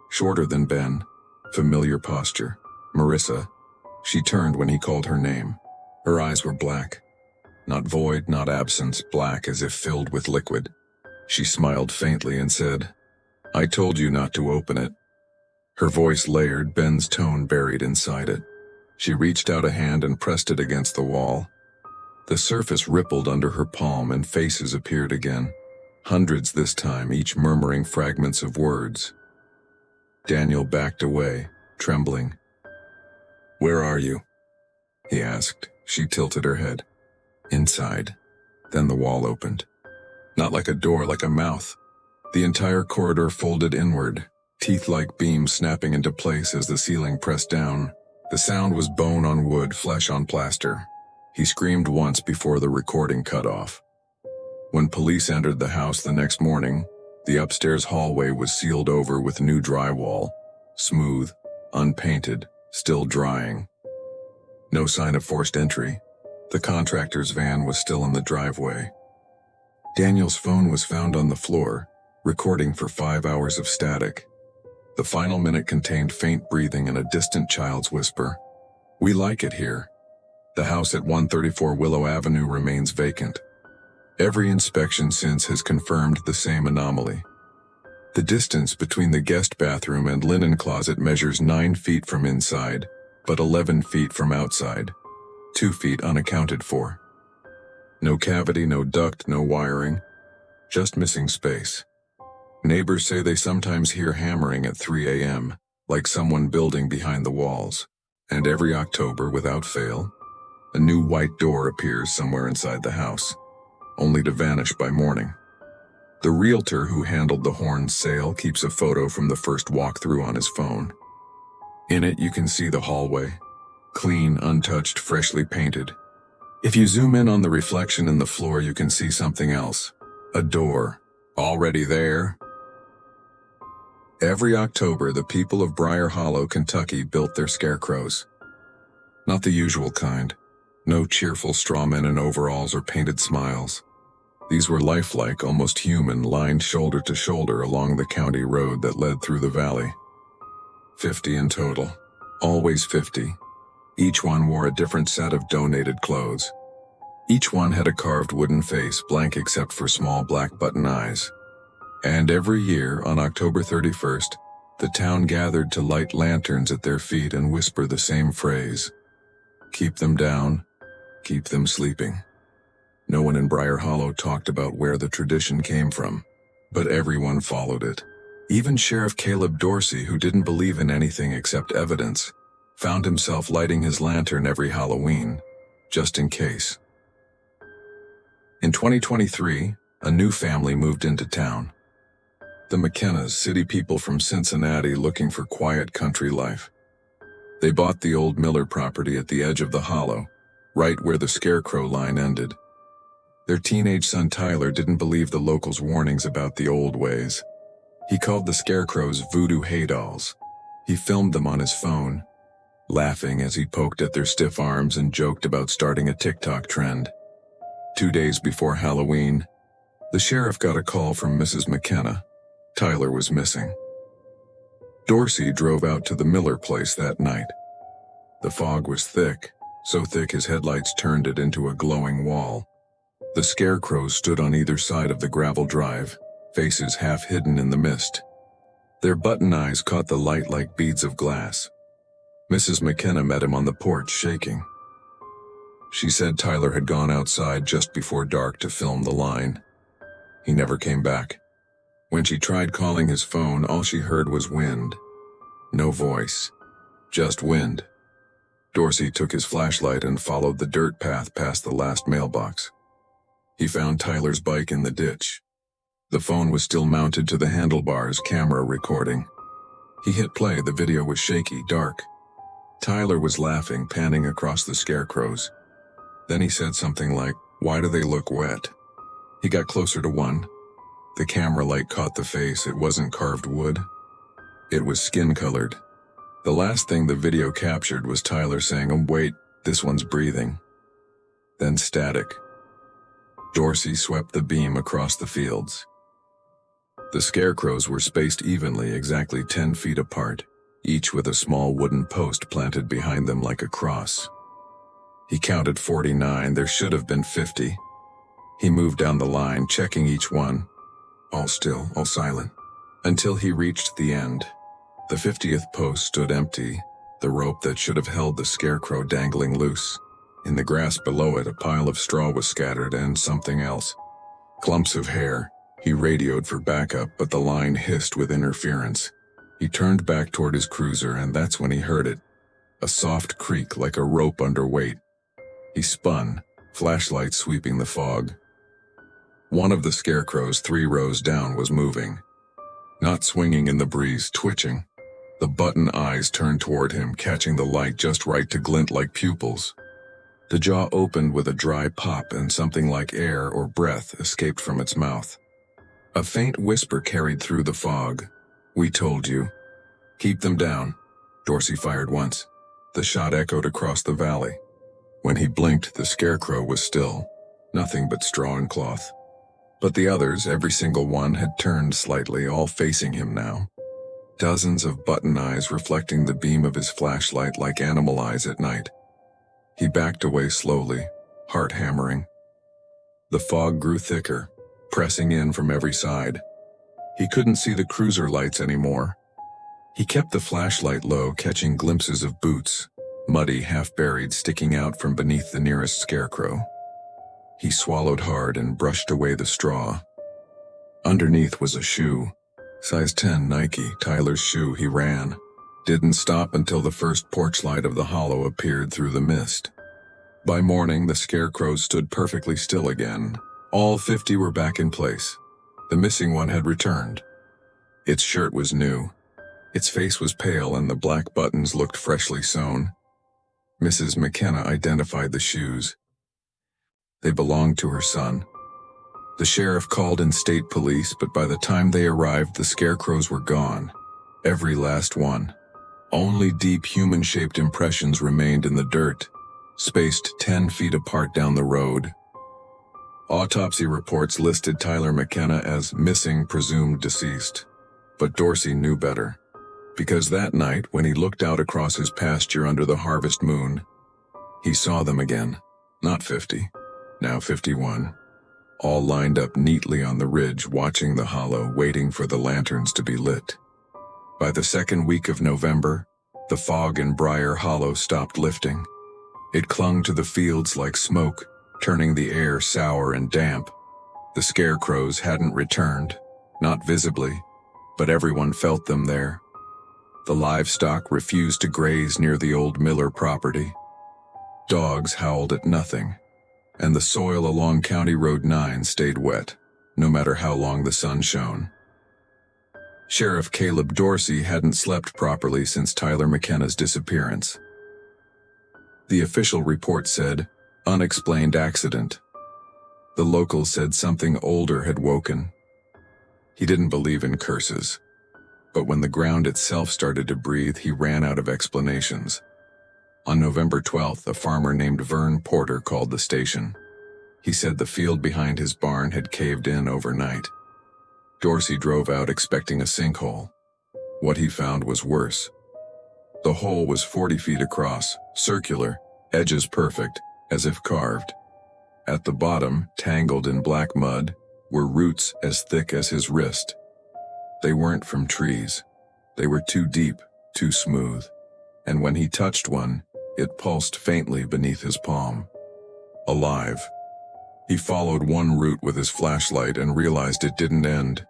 Shorter than Ben. Familiar posture. Marissa. She turned when he called her name. Her eyes were black. Not void, not absence, black as if filled with liquid. She smiled faintly and said, "I told you not to open it." Her voice layered, Ben's tone buried inside it. She reached out a hand and pressed it against the wall. The surface rippled under her palm and faces appeared again. Hundreds this time, each murmuring fragments of words. Daniel backed away, trembling. "Where are you?" he asked. She tilted her head. "Inside." Then the wall opened. Not like a door, like a mouth. The entire corridor folded inward, teeth-like beams snapping into place as the ceiling pressed down. The sound was bone on wood, flesh on plaster. He screamed once before the recording cut off. When police entered the house the next morning, the upstairs hallway was sealed over with new drywall, smooth, unpainted, still drying. No sign of forced entry. The contractor's van was still in the driveway. Daniel's phone was found on the floor, recording for 5 hours of static. The final minute contained faint breathing and a distant child's whisper. "We like it here." The house at 134 Willow Avenue remains vacant. Every inspection since has confirmed the same anomaly. The distance between the guest bathroom and linen closet measures 9 feet from inside, but 11 feet from outside. 2 feet unaccounted for. No cavity, no duct, no wiring. Just missing space. Neighbors say they sometimes hear hammering at 3 a.m., like someone building behind the walls. And every October, without fail, a new white door appears somewhere inside the house, only to vanish by morning. The realtor who handled the Horn's sale keeps a photo from the first walkthrough on his phone. In it, you can see the hallway. Clean, untouched, freshly painted. If you zoom in on the reflection in the floor, you can see something else. A door. Already there. Every October, the people of Briar Hollow, Kentucky built their scarecrows. Not the usual kind. No cheerful straw men in overalls or painted smiles. These were lifelike, almost human, lined shoulder to shoulder along the county road that led through the valley. 50 in total. Always 50. Each one wore a different set of donated clothes. Each one had a carved wooden face, blank except for small black button eyes. And every year, on October 31st, the town gathered to light lanterns at their feet and whisper the same phrase. Keep them down, keep them sleeping. No one in Briar Hollow talked about where the tradition came from, but everyone followed it. Even Sheriff Caleb Dorsey, who didn't believe in anything except evidence, found himself lighting his lantern every Halloween, just in case. In 2023, a new family moved into town. The McKennas, city people from Cincinnati looking for quiet country life. They bought the old Miller property at the edge of the hollow, right where the scarecrow line ended. Their teenage son Tyler didn't believe the locals' warnings about the old ways. He called the scarecrows voodoo hay dolls. He filmed them on his phone, laughing as he poked at their stiff arms and joked about starting a TikTok trend. 2 days before Halloween, the sheriff got a call from Mrs. McKenna. Tyler was missing. Dorsey drove out to the Miller place that night. The fog was thick, so thick his headlights turned it into a glowing wall. The scarecrows stood on either side of the gravel drive, faces half hidden in the mist. Their button eyes caught the light like beads of glass. Mrs. McKenna met him on the porch, shaking. She said Tyler had gone outside just before dark to film the line. He never came back. When she tried calling his phone, all she heard was wind. No voice. Just wind. Dorsey took his flashlight and followed the dirt path past the last mailbox. He found Tyler's bike in the ditch. The phone was still mounted to the handlebars, camera recording. He hit play. The video was shaky, dark. Tyler was laughing, panning across the scarecrows. Then he said something like, "Why do they look wet?" He got closer to one. The camera light caught the face. It wasn't carved wood. It was skin-colored. The last thing the video captured was Tyler saying, "Oh, wait, this one's breathing." Then static. Dorsey swept the beam across the fields. The scarecrows were spaced evenly, exactly 10 feet apart, each with a small wooden post planted behind them like a cross. He counted 49. There should have been 50. He moved down the line, checking each one. All still, all silent. Until he reached the end. The 50th post stood empty, the rope that should have held the scarecrow dangling loose. In the grass below it, a pile of straw was scattered and something else. Clumps of hair. He radioed for backup, but the line hissed with interference. He turned back toward his cruiser, and that's when he heard it. A soft creak like a rope under weight. He spun, flashlight sweeping the fog. One of the scarecrows 3 rows down was moving. not swinging in the breeze, twitching. The button eyes turned toward him, catching the light just right to glint like pupils. The jaw opened with a dry pop and something like air or breath escaped from its mouth. A faint whisper carried through the fog. "We told you." "Keep them down." Dorsey fired once. The shot echoed across the valley. When he blinked, the scarecrow was still. Nothing but straw and cloth. But the others, every single one, had turned slightly, all facing him now. Dozens of button eyes reflecting the beam of his flashlight like animal eyes at night. He backed away slowly, heart hammering. The fog grew thicker, pressing in from every side. He couldn't see the cruiser lights anymore. He kept the flashlight low, catching glimpses of boots, muddy, half-buried, sticking out from beneath the nearest scarecrow. He swallowed hard and brushed away the straw. Underneath was a shoe. Size 10 Nike, Tyler's shoe. He ran. Didn't stop until the first porch light of the hollow appeared through the mist. By morning, the scarecrows stood perfectly still again. All 50 were back in place. The missing one had returned. Its shirt was new. Its face was pale and the black buttons looked freshly sewn. Mrs. McKenna identified the shoes. They belonged to her son. The sheriff called in state police, but by the time they arrived, the scarecrows were gone. Every last one. Only deep human-shaped impressions remained in the dirt, spaced 10 feet apart down the road. Autopsy reports listed Tyler McKenna as missing, presumed deceased. But Dorsey knew better. Because that night, when he looked out across his pasture under the harvest moon, he saw them again. Not 50, now 51. All lined up neatly on the ridge, watching the hollow, waiting for the lanterns to be lit. By the second week of November, the fog in Briar Hollow stopped lifting. It clung to the fields like smoke, turning the air sour and damp. The scarecrows hadn't returned, not visibly, but everyone felt them there. The livestock refused to graze near the old Miller property. Dogs howled at nothing, and the soil along County Road 9 stayed wet, no matter how long the sun shone. Sheriff Caleb Dorsey hadn't slept properly since Tyler McKenna's disappearance. The official report said, "Unexplained accident." The locals said something older had woken. He didn't believe in curses. But when the ground itself started to breathe, he ran out of explanations. On November 12th, a farmer named Vern Porter called the station. He said the field behind his barn had caved in overnight. Dorsey drove out expecting a sinkhole. What he found was worse. The hole was 40 feet across, circular, edges perfect, as if carved. At the bottom, tangled in black mud, were roots as thick as his wrist. They weren't from trees. They were too deep, too smooth. And when he touched one, it pulsed faintly beneath his palm. Alive. He followed one root with his flashlight and realized it didn't end.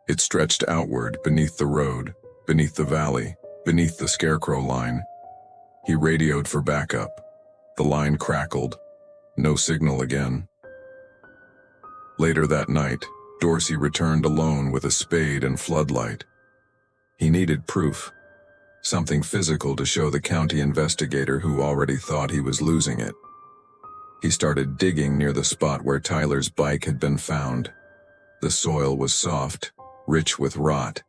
It stretched outward beneath the road, beneath the valley, beneath the scarecrow line. He radioed for backup. The line crackled. No signal again. Later that night, Dorsey returned alone with a spade and floodlight. He needed proof. Something physical to show the county investigator who already thought he was losing it. He started digging near the spot where Tyler's bike had been found. The soil was soft, rich with rot.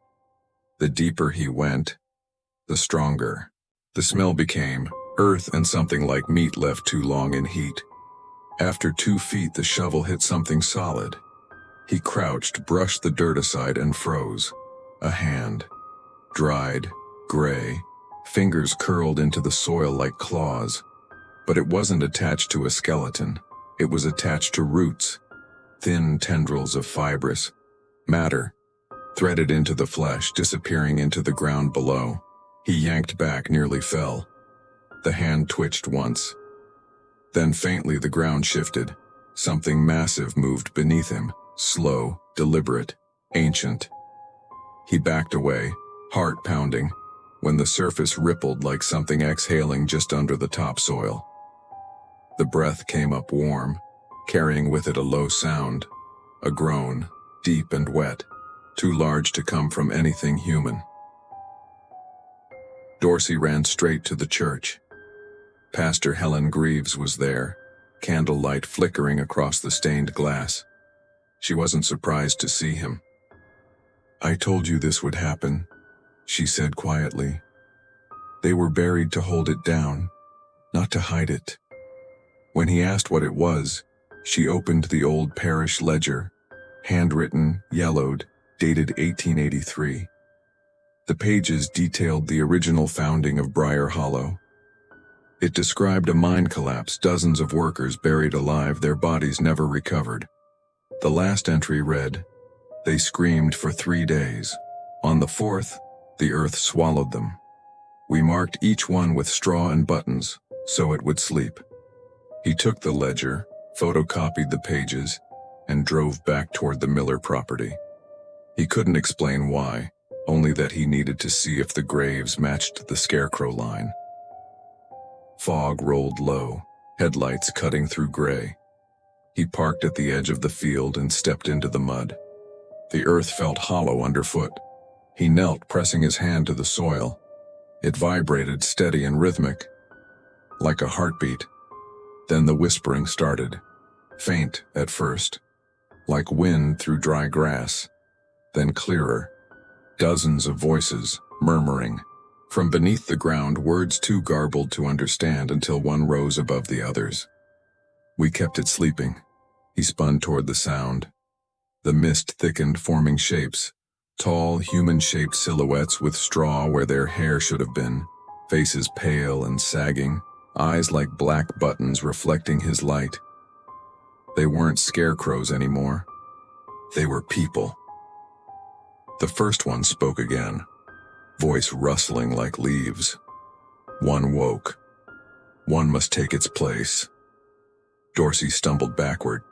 The deeper he went, the stronger. The smell became earth and something like meat left too long in heat. After 2 feet, the shovel hit something solid. He crouched, brushed the dirt aside, and froze. A hand. Dried, gray, fingers curled into the soil like claws. But it wasn't attached to a skeleton. It was attached to roots. Thin tendrils of fibrous matter, threaded into the flesh, disappearing into the ground below. He yanked back, nearly fell. The hand twitched once. Then faintly the ground shifted. Something massive moved beneath him, slow, deliberate, ancient. He backed away, heart pounding, when the surface rippled like something exhaling just under the topsoil. The breath came up warm, carrying with it a low sound, a groan, deep and wet. too large to come from anything human. Dorsey ran straight to the church. Pastor Helen Greaves was there, candlelight flickering across the stained glass. She wasn't surprised to see him. "I told you this would happen," she said quietly. "They were buried to hold it down, not to hide it." When he asked what it was, she opened the old parish ledger, handwritten, yellowed, dated 1883. The pages detailed the original founding of Briar Hollow. It described a mine collapse, dozens of workers buried alive, their bodies never recovered. The last entry read, "They screamed for 3 days. On the 4th, the earth swallowed them. We marked each one with straw and buttons, so it would sleep." He took the ledger, photocopied the pages, and drove back toward the Miller property. He couldn't explain why, only that he needed to see if the graves matched the scarecrow line. Fog rolled low, headlights cutting through gray. He parked at the edge of the field and stepped into the mud. The earth felt hollow underfoot. He knelt, pressing his hand to the soil. It vibrated, steady and rhythmic, like a heartbeat. Then the whispering started, faint at first, like wind through dry grass, then clearer. Dozens of voices, murmuring. From beneath the ground, words too garbled to understand until one rose above the others. "We kept it sleeping." He spun toward the sound. The mist thickened, forming shapes, tall, human-shaped silhouettes with straw where their hair should have been, faces pale and sagging, eyes like black buttons reflecting his light. They weren't scarecrows anymore. They were people. The first one spoke again, voice rustling like leaves. One woke. One must take its place. Dorsey stumbled backward,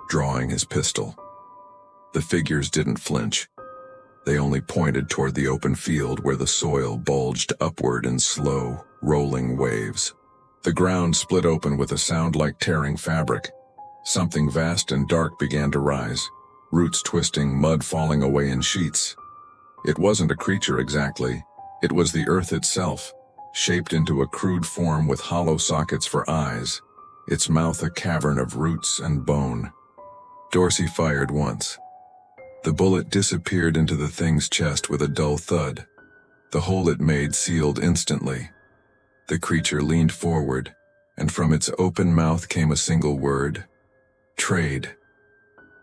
drawing his pistol. The figures didn't flinch. They only pointed toward the open field where the soil bulged upward in slow, rolling waves. The ground split open with a sound like tearing fabric. Something vast and dark began to rise, roots twisting, mud falling away in sheets. It wasn't a creature exactly. It was the earth itself, shaped into a crude form with hollow sockets for eyes, its mouth a cavern of roots and bone. Dorsey fired once. The bullet disappeared into the thing's chest with a dull thud. The hole it made sealed instantly. The creature leaned forward, and from its open mouth came a single word: trade.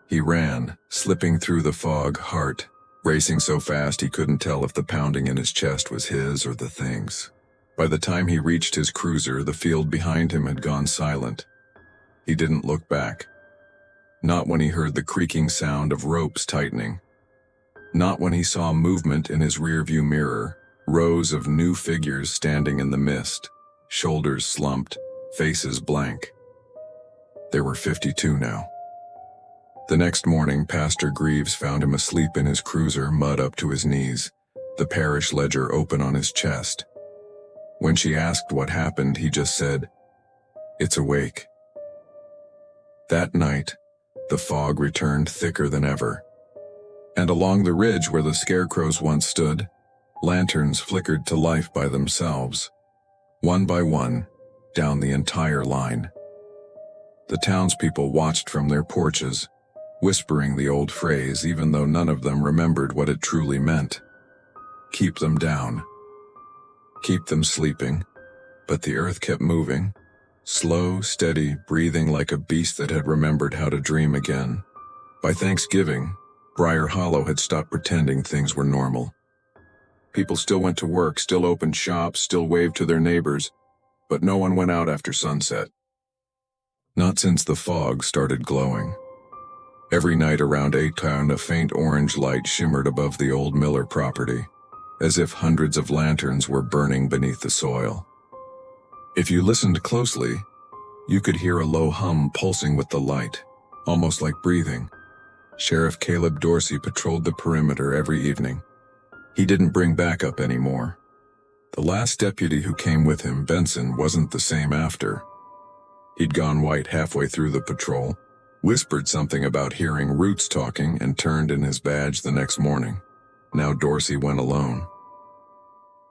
He ran, slipping through the fog, heart racing so fast he couldn't tell if the pounding in his chest was his or the thing's. By the time he reached his cruiser, the field behind him had gone silent. He didn't look back. Not when he heard the creaking sound of ropes tightening. Not when he saw movement in his rearview mirror, rows of new figures standing in the mist, shoulders slumped, faces blank. There were 52 now. The next morning, Pastor Greaves found him asleep in his cruiser, mud up to his knees, the parish ledger open on his chest. When she asked what happened, he just said, "It's awake." That night, the fog returned thicker than ever. And along the ridge where the scarecrows once stood, lanterns flickered to life by themselves, one by one, down the entire line. The townspeople watched from their porches, whispering the old phrase even though none of them remembered what it truly meant. Keep them down. Keep them sleeping. But the earth kept moving, slow, steady, breathing like a beast that had remembered how to dream again. By Thanksgiving, Briar Hollow had stopped pretending things were normal. People still went to work, still opened shops, still waved to their neighbors, but no one went out after sunset. Not since the fog started glowing. Every night around 8 a faint orange light shimmered above the old Miller property, as if hundreds of lanterns were burning beneath the soil. If you listened closely, you could hear a low hum pulsing with the light, almost like breathing. Sheriff Caleb Dorsey patrolled the perimeter every evening. He didn't bring backup anymore. The last deputy who came with him, Benson, wasn't the same after. He'd gone white halfway through the patrol, whispered something about hearing roots talking, and turned in his badge the next morning. Now Dorsey went alone.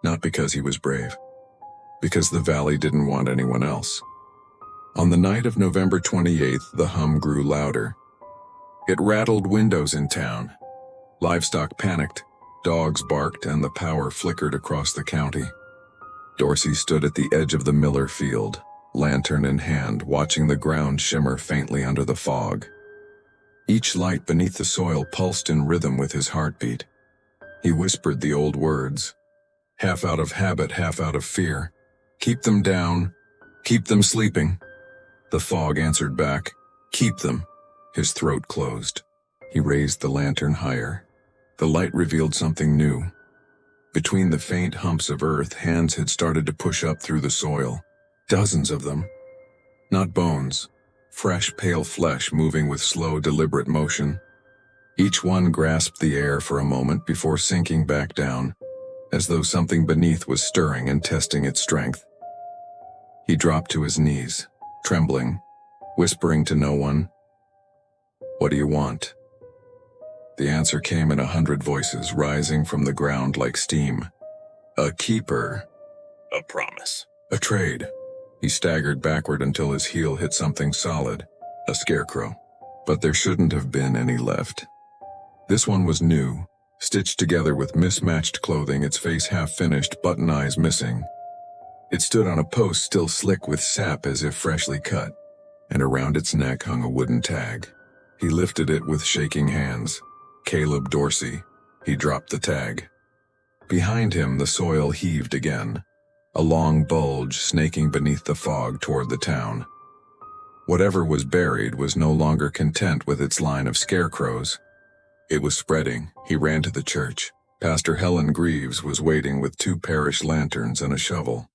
Not because he was brave, because the valley didn't want anyone else. On the night of November 28th, the hum grew louder. It rattled windows in town. Livestock panicked, dogs barked, and the power flickered across the county. Dorsey stood at the edge of the Miller field, lantern in hand, watching the ground shimmer faintly under the fog. Each light beneath the soil pulsed in rhythm with his heartbeat. He whispered the old words, half out of habit, half out of fear. Keep them down, keep them sleeping. The fog answered back, keep them. His throat closed. He raised the lantern higher. The light revealed something new. Between the faint humps of earth, hands had started to push up through the soil. Dozens of them. Not bones. Fresh, pale flesh moving with slow, deliberate motion. Each one grasped the air for a moment before sinking back down, as though something beneath was stirring and testing its strength. He dropped to his knees, trembling, whispering to no one, "What do you want?" The answer came in 100 voices, rising from the ground like steam. A keeper. A promise. A trade. He staggered backward until his heel hit something solid. A scarecrow. But there shouldn't have been any left. This one was new, stitched together with mismatched clothing, its face half-finished, button eyes missing. It stood on a post still slick with sap as if freshly cut, and around its neck hung a wooden tag. He lifted it with shaking hands. Caleb Dorsey. He dropped the tag. Behind him, the soil heaved again, a long bulge snaking beneath the fog toward the town. Whatever was buried was no longer content with its line of scarecrows. It was spreading. He ran to the church. Pastor Helen Greaves was waiting with 2 parish lanterns and a shovel.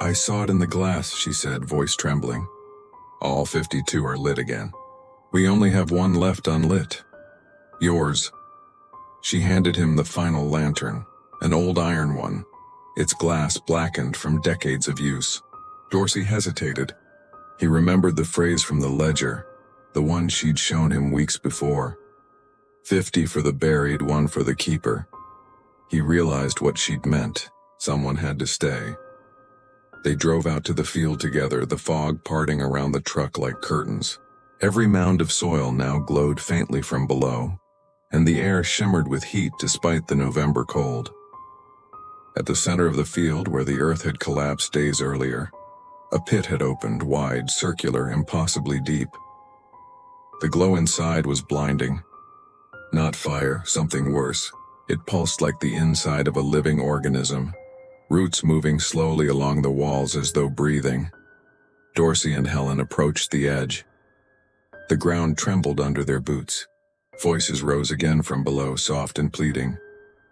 "I saw it in the glass," she said, voice trembling. "All 52 are lit again. We only have one left unlit. Yours." She handed him the final lantern, an old iron one, its glass blackened from decades of use. Dorsey hesitated. He remembered the phrase from the ledger, the one she'd shown him weeks before. 50 for the buried, 1 for the keeper. He realized what she'd meant. Someone had to stay. They drove out to the field together, the fog parting around the truck like curtains. Every mound of soil now glowed faintly from below, and the air shimmered with heat despite the November cold. At the center of the field, where the earth had collapsed days earlier, a pit had opened, wide, circular, impossibly deep. The glow inside was blinding. Not fire, something worse. It pulsed like the inside of a living organism, roots moving slowly along the walls as though breathing. Dorsey and Helen approached the edge. The ground trembled under their boots. Voices rose again from below, soft and pleading.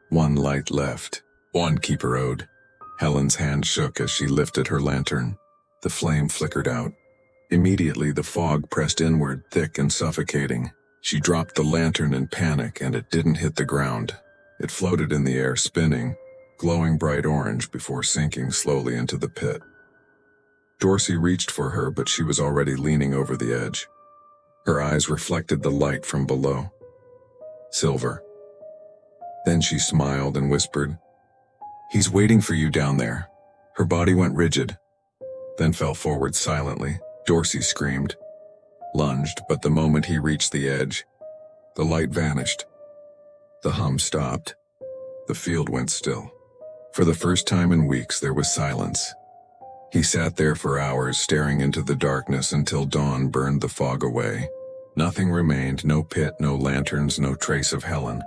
"One light left. One keeper owed." Helen's hand shook as she lifted her lantern. The flame flickered out. Immediately the fog pressed inward, thick and suffocating. She dropped the lantern in panic, and it didn't hit the ground. It floated in the air, spinning, glowing bright orange before sinking slowly into the pit. Dorsey reached for her, but she was already leaning over the edge. Her eyes reflected the light from below. Silver. Then she smiled and whispered, "He's waiting for you down there." Her body went rigid, then fell forward silently. Dorsey screamed, lunged, but the moment he reached the edge, the light vanished. The hum stopped. The field went still. For the first time in weeks, there was silence. He sat there for hours, staring into the darkness until dawn burned the fog away. Nothing remained, no pit, no lanterns, no trace of Helen.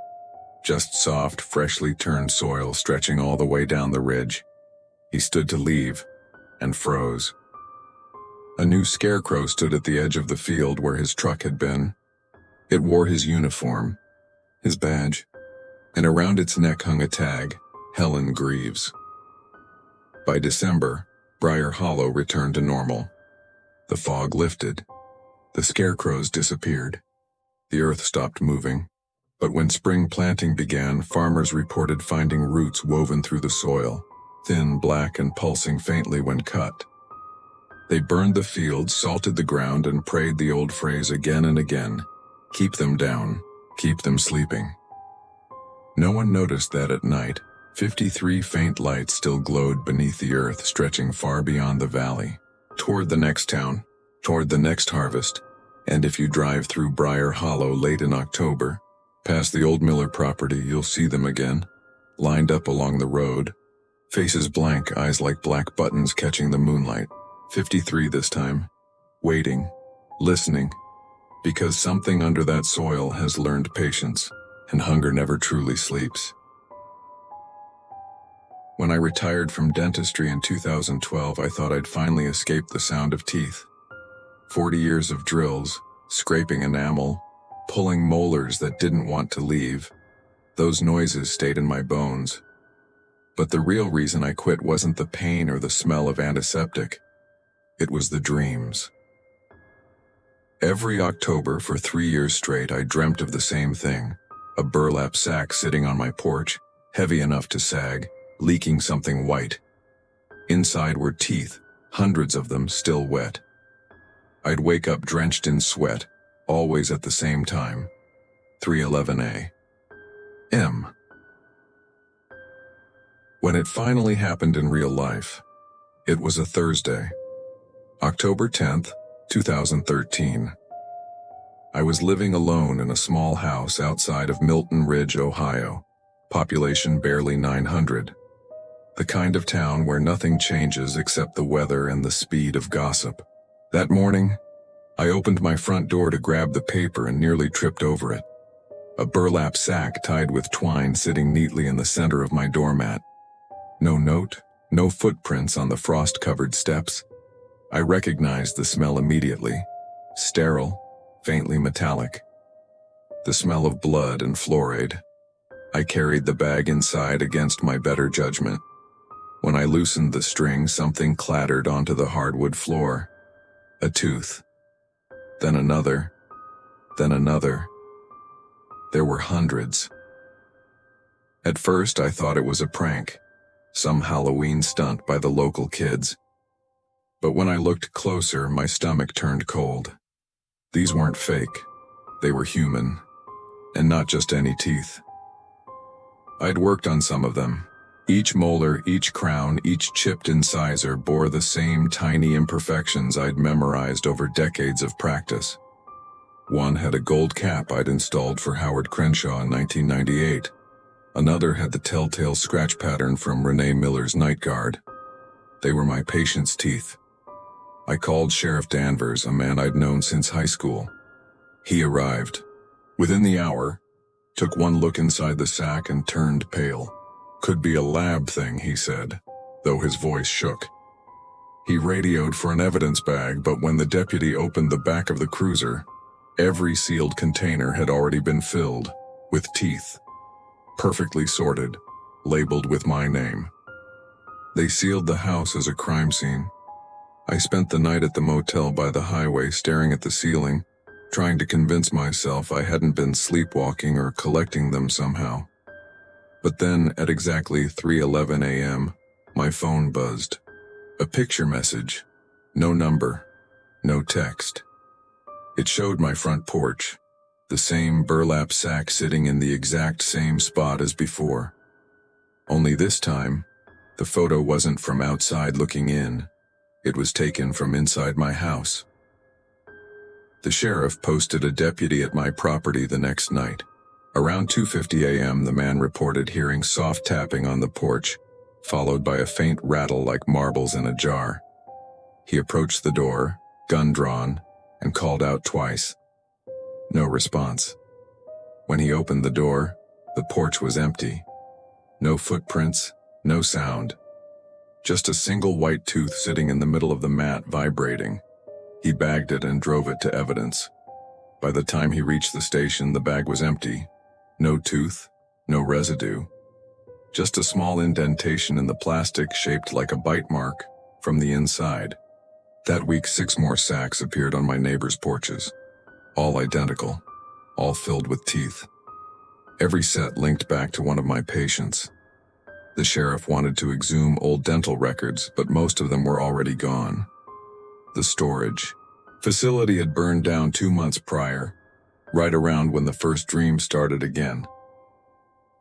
Just soft, freshly turned soil stretching all the way down the ridge. He stood to leave, and froze. A new scarecrow stood at the edge of the field where his truck had been. It wore his uniform, his badge, and around its neck hung a tag, Helen Greaves. By December, Briar Hollow returned to normal. The fog lifted. The scarecrows disappeared. The earth stopped moving. But when spring planting began, farmers reported finding roots woven through the soil, thin, black, and pulsing faintly when cut. They burned the fields, salted the ground, and prayed the old phrase again and again. Keep them down. Keep them sleeping. No one noticed that at night, 53 faint lights still glowed beneath the earth, stretching far beyond the valley, toward the next town, toward the next harvest. And if you drive through Briar Hollow late in October, past the old Miller property, you'll see them again, lined up along the road, faces blank, eyes like black buttons catching the moonlight. 53 this time, waiting, listening, because something under that soil has learned patience, and hunger never truly sleeps. When I retired from dentistry in 2012, I thought I'd finally escape the sound of teeth. 40 years of drills, scraping enamel, pulling molars that didn't want to leave. Those noises stayed in my bones. But the real reason I quit wasn't the pain or the smell of antiseptic. It was the dreams. Every October for 3 years straight, I dreamt of the same thing. A burlap sack sitting on my porch, heavy enough to sag, leaking something white. Inside were teeth, hundreds of them still wet. I'd wake up drenched in sweat, always at the same time. 3:11 a.m. When it finally happened in real life, it was a Thursday, October 10th, 2013. I was living alone in a small house outside of Milton Ridge, Ohio, population barely 900. The kind of town where nothing changes except the weather and the speed of gossip. That morning, I opened my front door to grab the paper and nearly tripped over it. A burlap sack tied with twine sitting neatly in the center of my doormat. No note, no footprints on the frost-covered steps. I recognized the smell immediately. Sterile, faintly metallic. The smell of blood and fluoride. I carried the bag inside against my better judgment. When I loosened the string, something clattered onto the hardwood floor. A tooth. Then another. Then another. There were hundreds. At first, I thought it was a prank, some Halloween stunt by the local kids. But when I looked closer, my stomach turned cold. These weren't fake. They were human. And not just any teeth. I'd worked on some of them. Each molar, each crown, each chipped incisor bore the same tiny imperfections I'd memorized over decades of practice. One had a gold cap I'd installed for Howard Crenshaw in 1998. Another had the telltale scratch pattern from Renee Miller's night guard. They were my patient's teeth. I called Sheriff Danvers, a man I'd known since high school. He arrived. Within the hour, took one look inside the sack and turned pale. Could be a lab thing, he said, though his voice shook. He radioed for an evidence bag, but when the deputy opened the back of the cruiser, every sealed container had already been filled with teeth. Perfectly sorted, labeled with my name. They sealed the house as a crime scene. I spent the night at the motel by the highway staring at the ceiling, trying to convince myself I hadn't been sleepwalking or collecting them somehow. But then, at exactly 3:11 a.m., my phone buzzed. A picture message. No number. No text. It showed my front porch. The same burlap sack sitting in the exact same spot as before. Only this time, the photo wasn't from outside looking in. It was taken from inside my house. The sheriff posted a deputy at my property the next night. Around 2:50 a.m., the man reported hearing soft tapping on the porch, followed by a faint rattle like marbles in a jar. He approached the door, gun drawn, and called out twice. No response. When he opened the door, the porch was empty. No footprints, no sound. Just a single white tooth sitting in the middle of the mat vibrating. He bagged it and drove it to evidence. By the time he reached the station, the bag was empty. No tooth, no residue. Just a small indentation in the plastic shaped like a bite mark from the inside. That week, 6 more sacks appeared on my neighbors' porches. All identical, all filled with teeth. Every set linked back to one of my patients. The sheriff wanted to exhume old dental records, but most of them were already gone. The storage facility had burned down 2 months prior, right around when the first dream started again.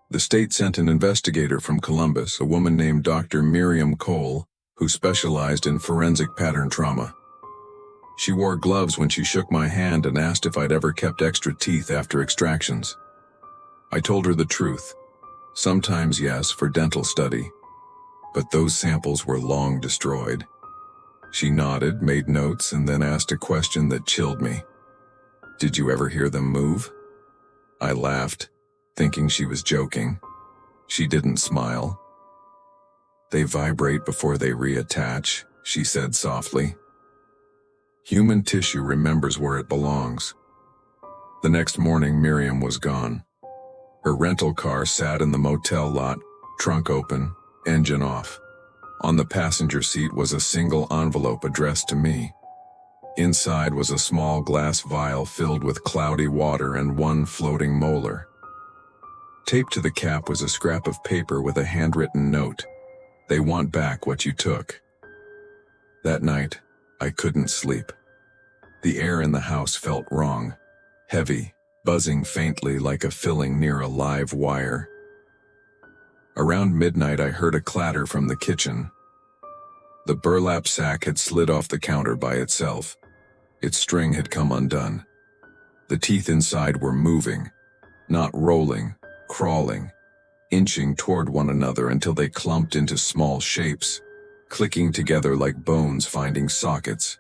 The state sent an investigator from Columbus, a woman named Dr. Miriam Cole, who specialized in forensic pattern trauma. She wore gloves when she shook my hand and asked if I'd ever kept extra teeth after extractions. I told her the truth. Sometimes yes, for dental study, but those samples were long destroyed. She nodded, made notes, and then asked a question that chilled me. Did you ever hear them move? I laughed, thinking she was joking. She didn't smile. They vibrate before they reattach, she said softly. Human tissue remembers where it belongs. The next morning, Miriam was gone. Her rental car sat in the motel lot, trunk open, engine off. On the passenger seat was a single envelope addressed to me. Inside was a small glass vial filled with cloudy water and one floating molar. Taped to the cap was a scrap of paper with a handwritten note. They want back what you took. That night, I couldn't sleep. The air in the house felt wrong, heavy, buzzing faintly like a filling near a live wire. Around midnight, I heard a clatter from the kitchen. The burlap sack had slid off the counter by itself. Its string had come undone. The teeth inside were moving, not rolling, crawling, inching toward one another until they clumped into small shapes, clicking together like bones finding sockets.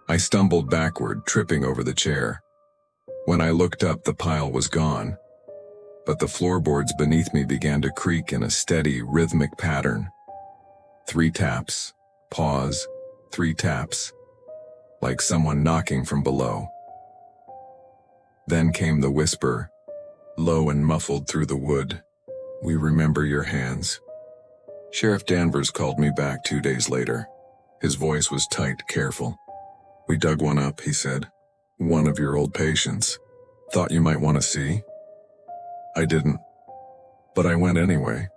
I stumbled backward, tripping over the chair. When I looked up, the pile was gone, but the floorboards beneath me began to creak in a steady, rhythmic pattern. 3 taps, pause, 3 taps, like someone knocking from below. Then came the whisper, low and muffled through the wood. We remember your hands. Sheriff Danvers called me back 2 days later. His voice was tight, careful. We dug one up, he said. One of your old patients. Thought you might want to see? I didn't, but I went anyway.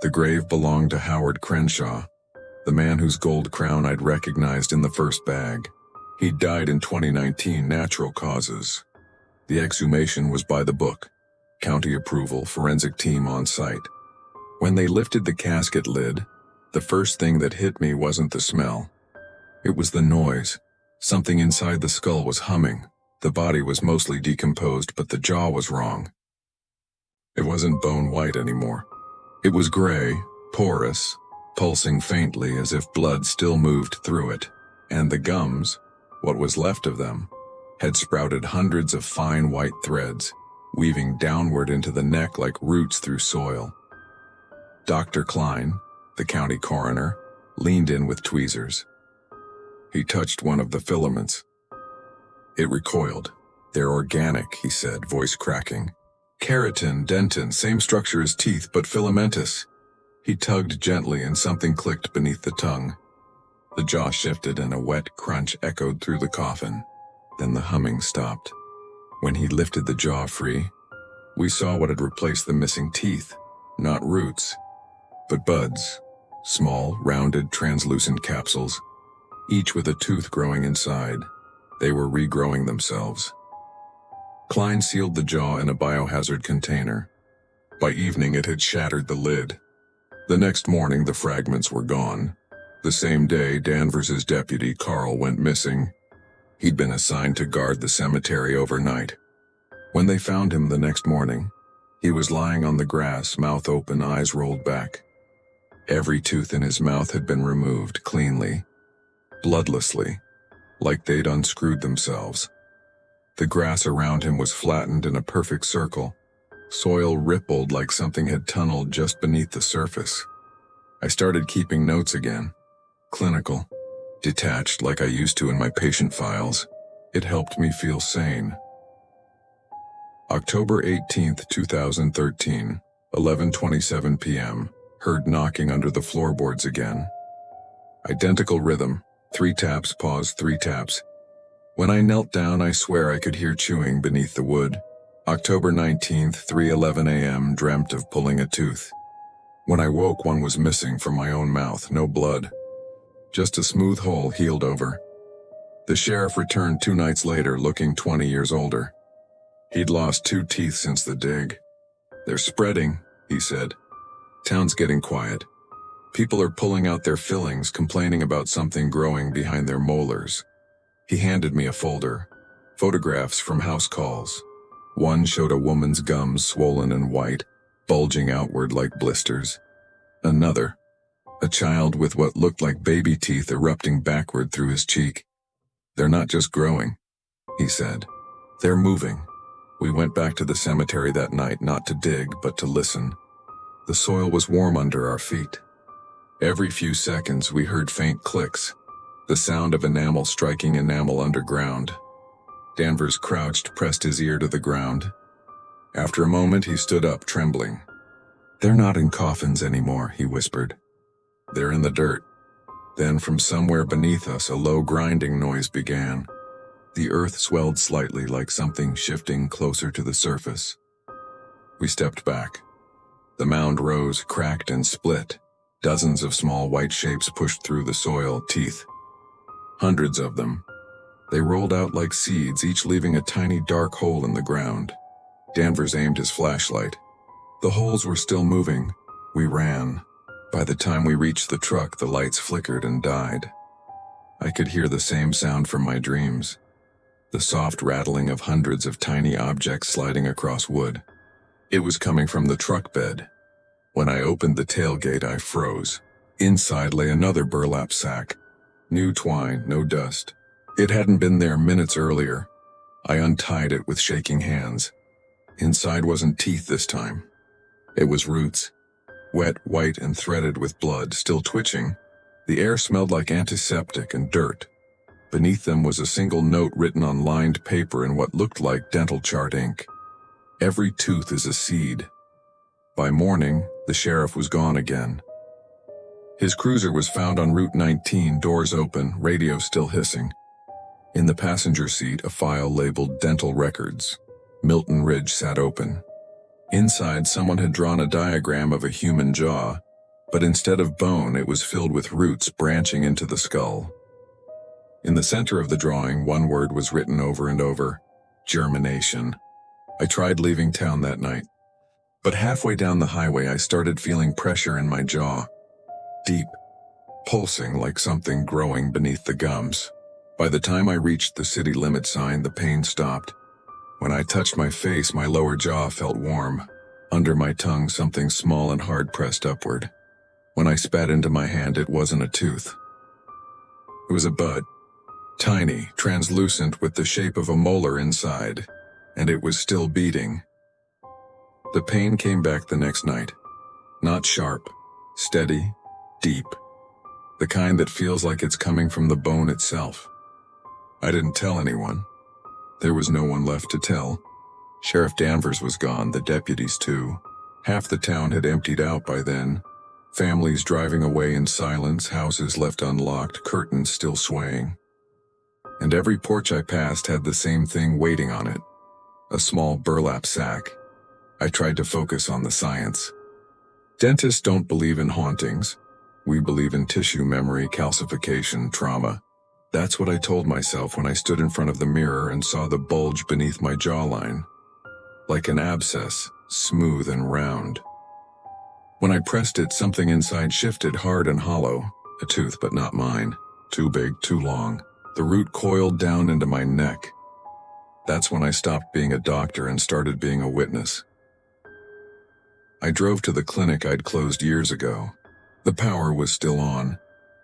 The grave belonged to Howard Crenshaw, the man whose gold crown I'd recognized in the first bag. He'd died in 2019, natural causes. The exhumation was by the book. County approval, forensic team on site. When they lifted the casket lid, the first thing that hit me wasn't the smell. It was the noise. Something inside the skull was humming. The body was mostly decomposed, but the jaw was wrong. It wasn't bone white anymore. It was gray, porous, pulsing faintly as if blood still moved through it, and the gums, what was left of them, had sprouted hundreds of fine white threads, weaving downward into the neck like roots through soil. Dr. Klein, the county coroner, leaned in with tweezers. He touched one of the filaments. It recoiled. They're organic, he said, voice cracking. Keratin, dentin, same structure as teeth, but filamentous. He tugged gently and something clicked beneath the tongue. The jaw shifted and a wet crunch echoed through the coffin. Then the humming stopped. When he lifted the jaw free, we saw what had replaced the missing teeth. Not roots, but buds. Small, rounded, translucent capsules, each with a tooth growing inside. They were regrowing themselves. Klein sealed the jaw in a biohazard container. By evening, it had shattered the lid. The next morning, the fragments were gone. The same day, Danvers's deputy, Carl, went missing. He'd been assigned to guard the cemetery overnight. When they found him the next morning, he was lying on the grass, mouth open, eyes rolled back. Every tooth in his mouth had been removed cleanly, bloodlessly, like they'd unscrewed themselves. The grass around him was flattened in a perfect circle. Soil rippled like something had tunneled just beneath the surface. I started keeping notes again. Clinical, detached like I used to in my patient files. It helped me feel sane. October 18th, 2013, 11:27 p.m. Heard knocking under the floorboards again. Identical rhythm, 3 taps, pause, 3 taps. When I knelt down, I swear I could hear chewing beneath the wood. October 19th, 3:11 a.m., dreamt of pulling a tooth. When I woke, one was missing from my own mouth, no blood. Just a smooth hole healed over. The sheriff returned 2 nights later looking 20 years older. He'd lost 2 teeth since the dig. "They're spreading," he said. "Town's getting quiet. People are pulling out their fillings, complaining about something growing behind their molars." He handed me a folder. Photographs from house calls. One showed a woman's gums swollen and white, bulging outward like blisters. Another, a child with what looked like baby teeth erupting backward through his cheek. "They're not just growing," he said. "They're moving." We went back to the cemetery that night, not to dig, but to listen. The soil was warm under our feet. Every few seconds we heard faint clicks, the sound of enamel striking enamel underground. Danvers crouched, pressed his ear to the ground. After a moment he stood up, trembling. "They're not in coffins anymore," he whispered. "They're in the dirt." Then from somewhere beneath us a low grinding noise began. The earth swelled slightly like something shifting closer to the surface. We stepped back. The mound rose, cracked and split. Dozens of small white shapes pushed through the soil, teeth. Hundreds of them. They rolled out like seeds, each leaving a tiny dark hole in the ground. Danvers aimed his flashlight. The holes were still moving. We ran. By the time we reached the truck, the lights flickered and died. I could hear the same sound from my dreams. The soft rattling of hundreds of tiny objects sliding across wood. It was coming from the truck bed. When I opened the tailgate, I froze. Inside lay another burlap sack. New twine, no dust. It hadn't been there minutes earlier. I untied it with shaking hands. Inside wasn't teeth this time. It was roots. Wet, white, and threaded with blood, still twitching. The air smelled like antiseptic and dirt. Beneath them was a single note written on lined paper in what looked like dental chart ink. "Every tooth is a seed." By morning, the sheriff was gone again. His cruiser was found on Route 19, doors open, radio still hissing. In the passenger seat, a file labeled Dental Records. Milton Ridge sat open. Inside, someone had drawn a diagram of a human jaw, but instead of bone, it was filled with roots branching into the skull. In the center of the drawing, one word was written over and over: germination. I tried leaving town that night, but halfway down the highway I started feeling pressure in my jaw. Deep, pulsing like something growing beneath the gums. By the time I reached the city limit sign, the pain stopped. When I touched my face, my lower jaw felt warm. Under my tongue, something small and hard pressed upward. When I spat into my hand, it wasn't a tooth. It was a bud. Tiny, translucent, with the shape of a molar inside. And it was still beating. The pain came back the next night. Not sharp, steady, deep. The kind that feels like it's coming from the bone itself. I didn't tell anyone. There was no one left to tell. Sheriff Danvers was gone, the deputies too. Half the town had emptied out by then. Families driving away in silence, houses left unlocked, curtains still swaying. And every porch I passed had the same thing waiting on it. A small burlap sack. I tried to focus on the science. Dentists don't believe in hauntings. We believe in tissue memory, calcification, trauma. That's what I told myself when I stood in front of the mirror and saw the bulge beneath my jawline. Like an abscess, smooth and round. When I pressed it, something inside shifted, hard and hollow. A tooth, but not mine. Too big, too long. The root coiled down into my neck. That's when I stopped being a doctor and started being a witness. I drove to the clinic I'd closed years ago. The power was still on.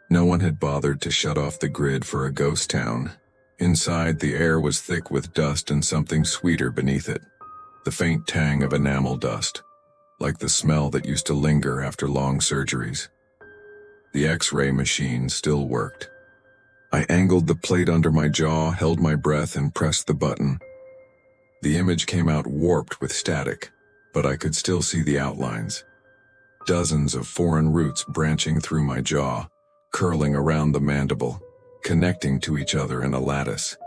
No one had bothered to shut off the grid for a ghost town. Inside, the air was thick with dust and something sweeter beneath it. The faint tang of enamel dust, like the smell that used to linger after long surgeries. The X-ray machine still worked. I angled the plate under my jaw, held my breath, and pressed the button. The image came out warped with static, but I could still see the outlines. Dozens of foreign roots branching through my jaw, curling around the mandible, connecting to each other in a lattice.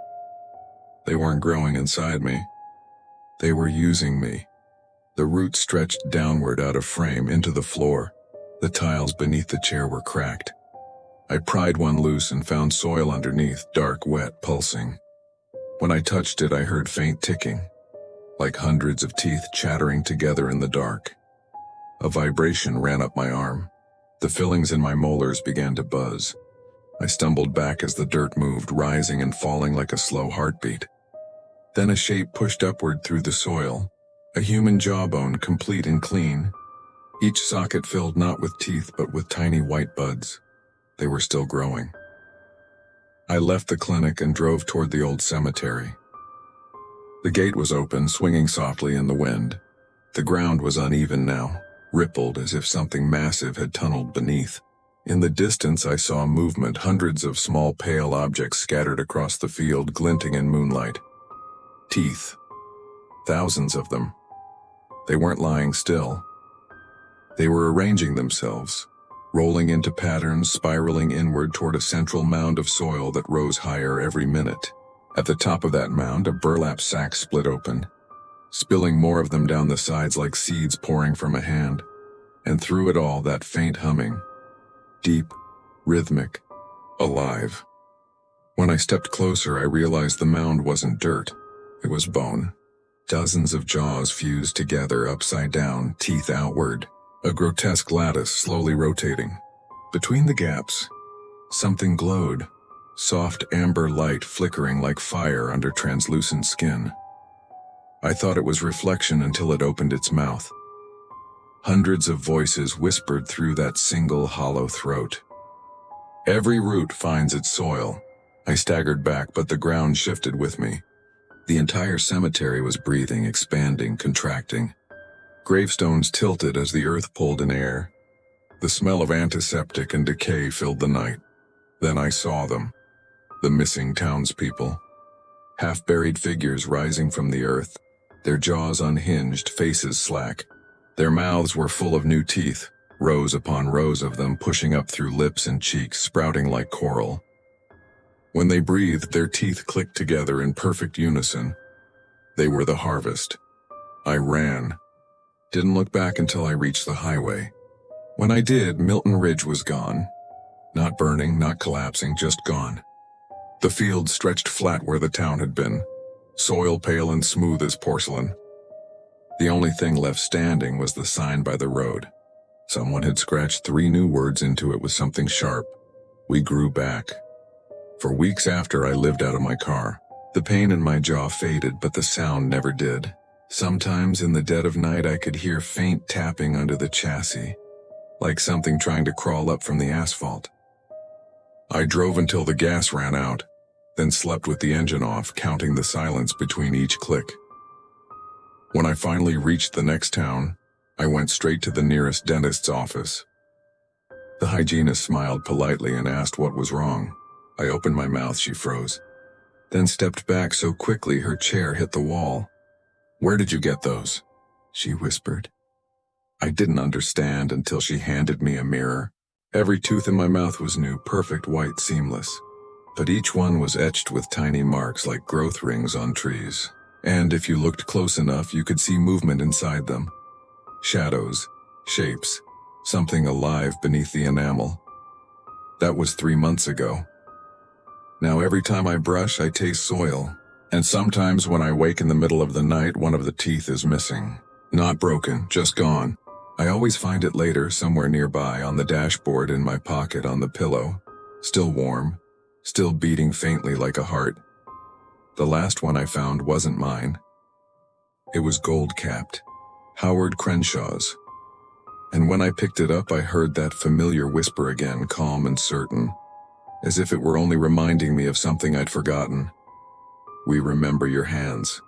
They weren't growing inside me. They were using me. The roots stretched downward out of frame into the floor. The tiles beneath the chair were cracked. I pried one loose and found soil underneath, dark, wet, pulsing. When I touched it, I heard faint ticking, like hundreds of teeth chattering together in the dark. A vibration ran up my arm. The fillings in my molars began to buzz. I stumbled back as the dirt moved, rising and falling like a slow heartbeat. Then a shape pushed upward through the soil, a human jawbone, complete and clean. Each socket filled not with teeth but with tiny white buds. They were still growing. I left the clinic and drove toward the old cemetery. The gate was open, swinging softly in the wind. The ground was uneven now, rippled as if something massive had tunneled beneath. In the distance, I saw movement, hundreds of small pale objects scattered across the field, glinting in moonlight. Teeth. Thousands of them. They weren't lying still. They were arranging themselves, rolling into patterns, spiraling inward toward a central mound of soil that rose higher every minute. At the top of that mound, a burlap sack split open, spilling more of them down the sides like seeds pouring from a hand. And through it all, that faint humming. Deep, rhythmic, alive. When I stepped closer, I realized the mound wasn't dirt. It was bone. Dozens of jaws fused together, upside down, teeth outward. A grotesque lattice slowly rotating. Between the gaps, something glowed, soft amber light flickering like fire under translucent skin. I thought it was reflection until it opened its mouth. Hundreds of voices whispered through that single hollow throat. Every root finds its soil. I staggered back, but the ground shifted with me. The entire cemetery was breathing, expanding, contracting. Gravestones tilted as the earth pulled in air. The smell of antiseptic and decay filled the night. Then I saw them, the missing townspeople. Half-buried figures rising from the earth, their jaws unhinged, faces slack. Their mouths were full of new teeth, rows upon rows of them pushing up through lips and cheeks, sprouting like coral. When they breathed, their teeth clicked together in perfect unison. They were the harvest. I ran. Didn't look back until I reached the highway. When I did, Milton Ridge was gone. Not burning, not collapsing, just gone. The field stretched flat where the town had been, soil pale and smooth as porcelain. The only thing left standing was the sign by the road. Someone had scratched 3 new words into it with something sharp. We grew back. For weeks after, I lived out of my car. The pain in my jaw faded, but the sound never did. Sometimes in the dead of night, I could hear faint tapping under the chassis, like something trying to crawl up from the asphalt. I drove until the gas ran out, then slept with the engine off, counting the silence between each click. When I finally reached the next town, I went straight to the nearest dentist's office. The hygienist smiled politely and asked what was wrong. I opened my mouth, she froze, then stepped back so quickly her chair hit the wall. "Where did you get those?" she whispered. I didn't understand until she handed me a mirror. Every tooth in my mouth was new, perfect, white, seamless. But each one was etched with tiny marks like growth rings on trees. And if you looked close enough, you could see movement inside them. Shadows, shapes, something alive beneath the enamel. That was 3 months ago. Now every time I brush, I taste soil. And sometimes when I wake in the middle of the night, one of the teeth is missing. Not broken, just gone. I always find it later, somewhere nearby, on the dashboard, in my pocket, on the pillow. Still warm, still beating faintly like a heart. The last one I found wasn't mine. It was gold-capped, Howard Crenshaw's. And when I picked it up, I heard that familiar whisper again, calm and certain, as if it were only reminding me of something I'd forgotten. "We remember your hands."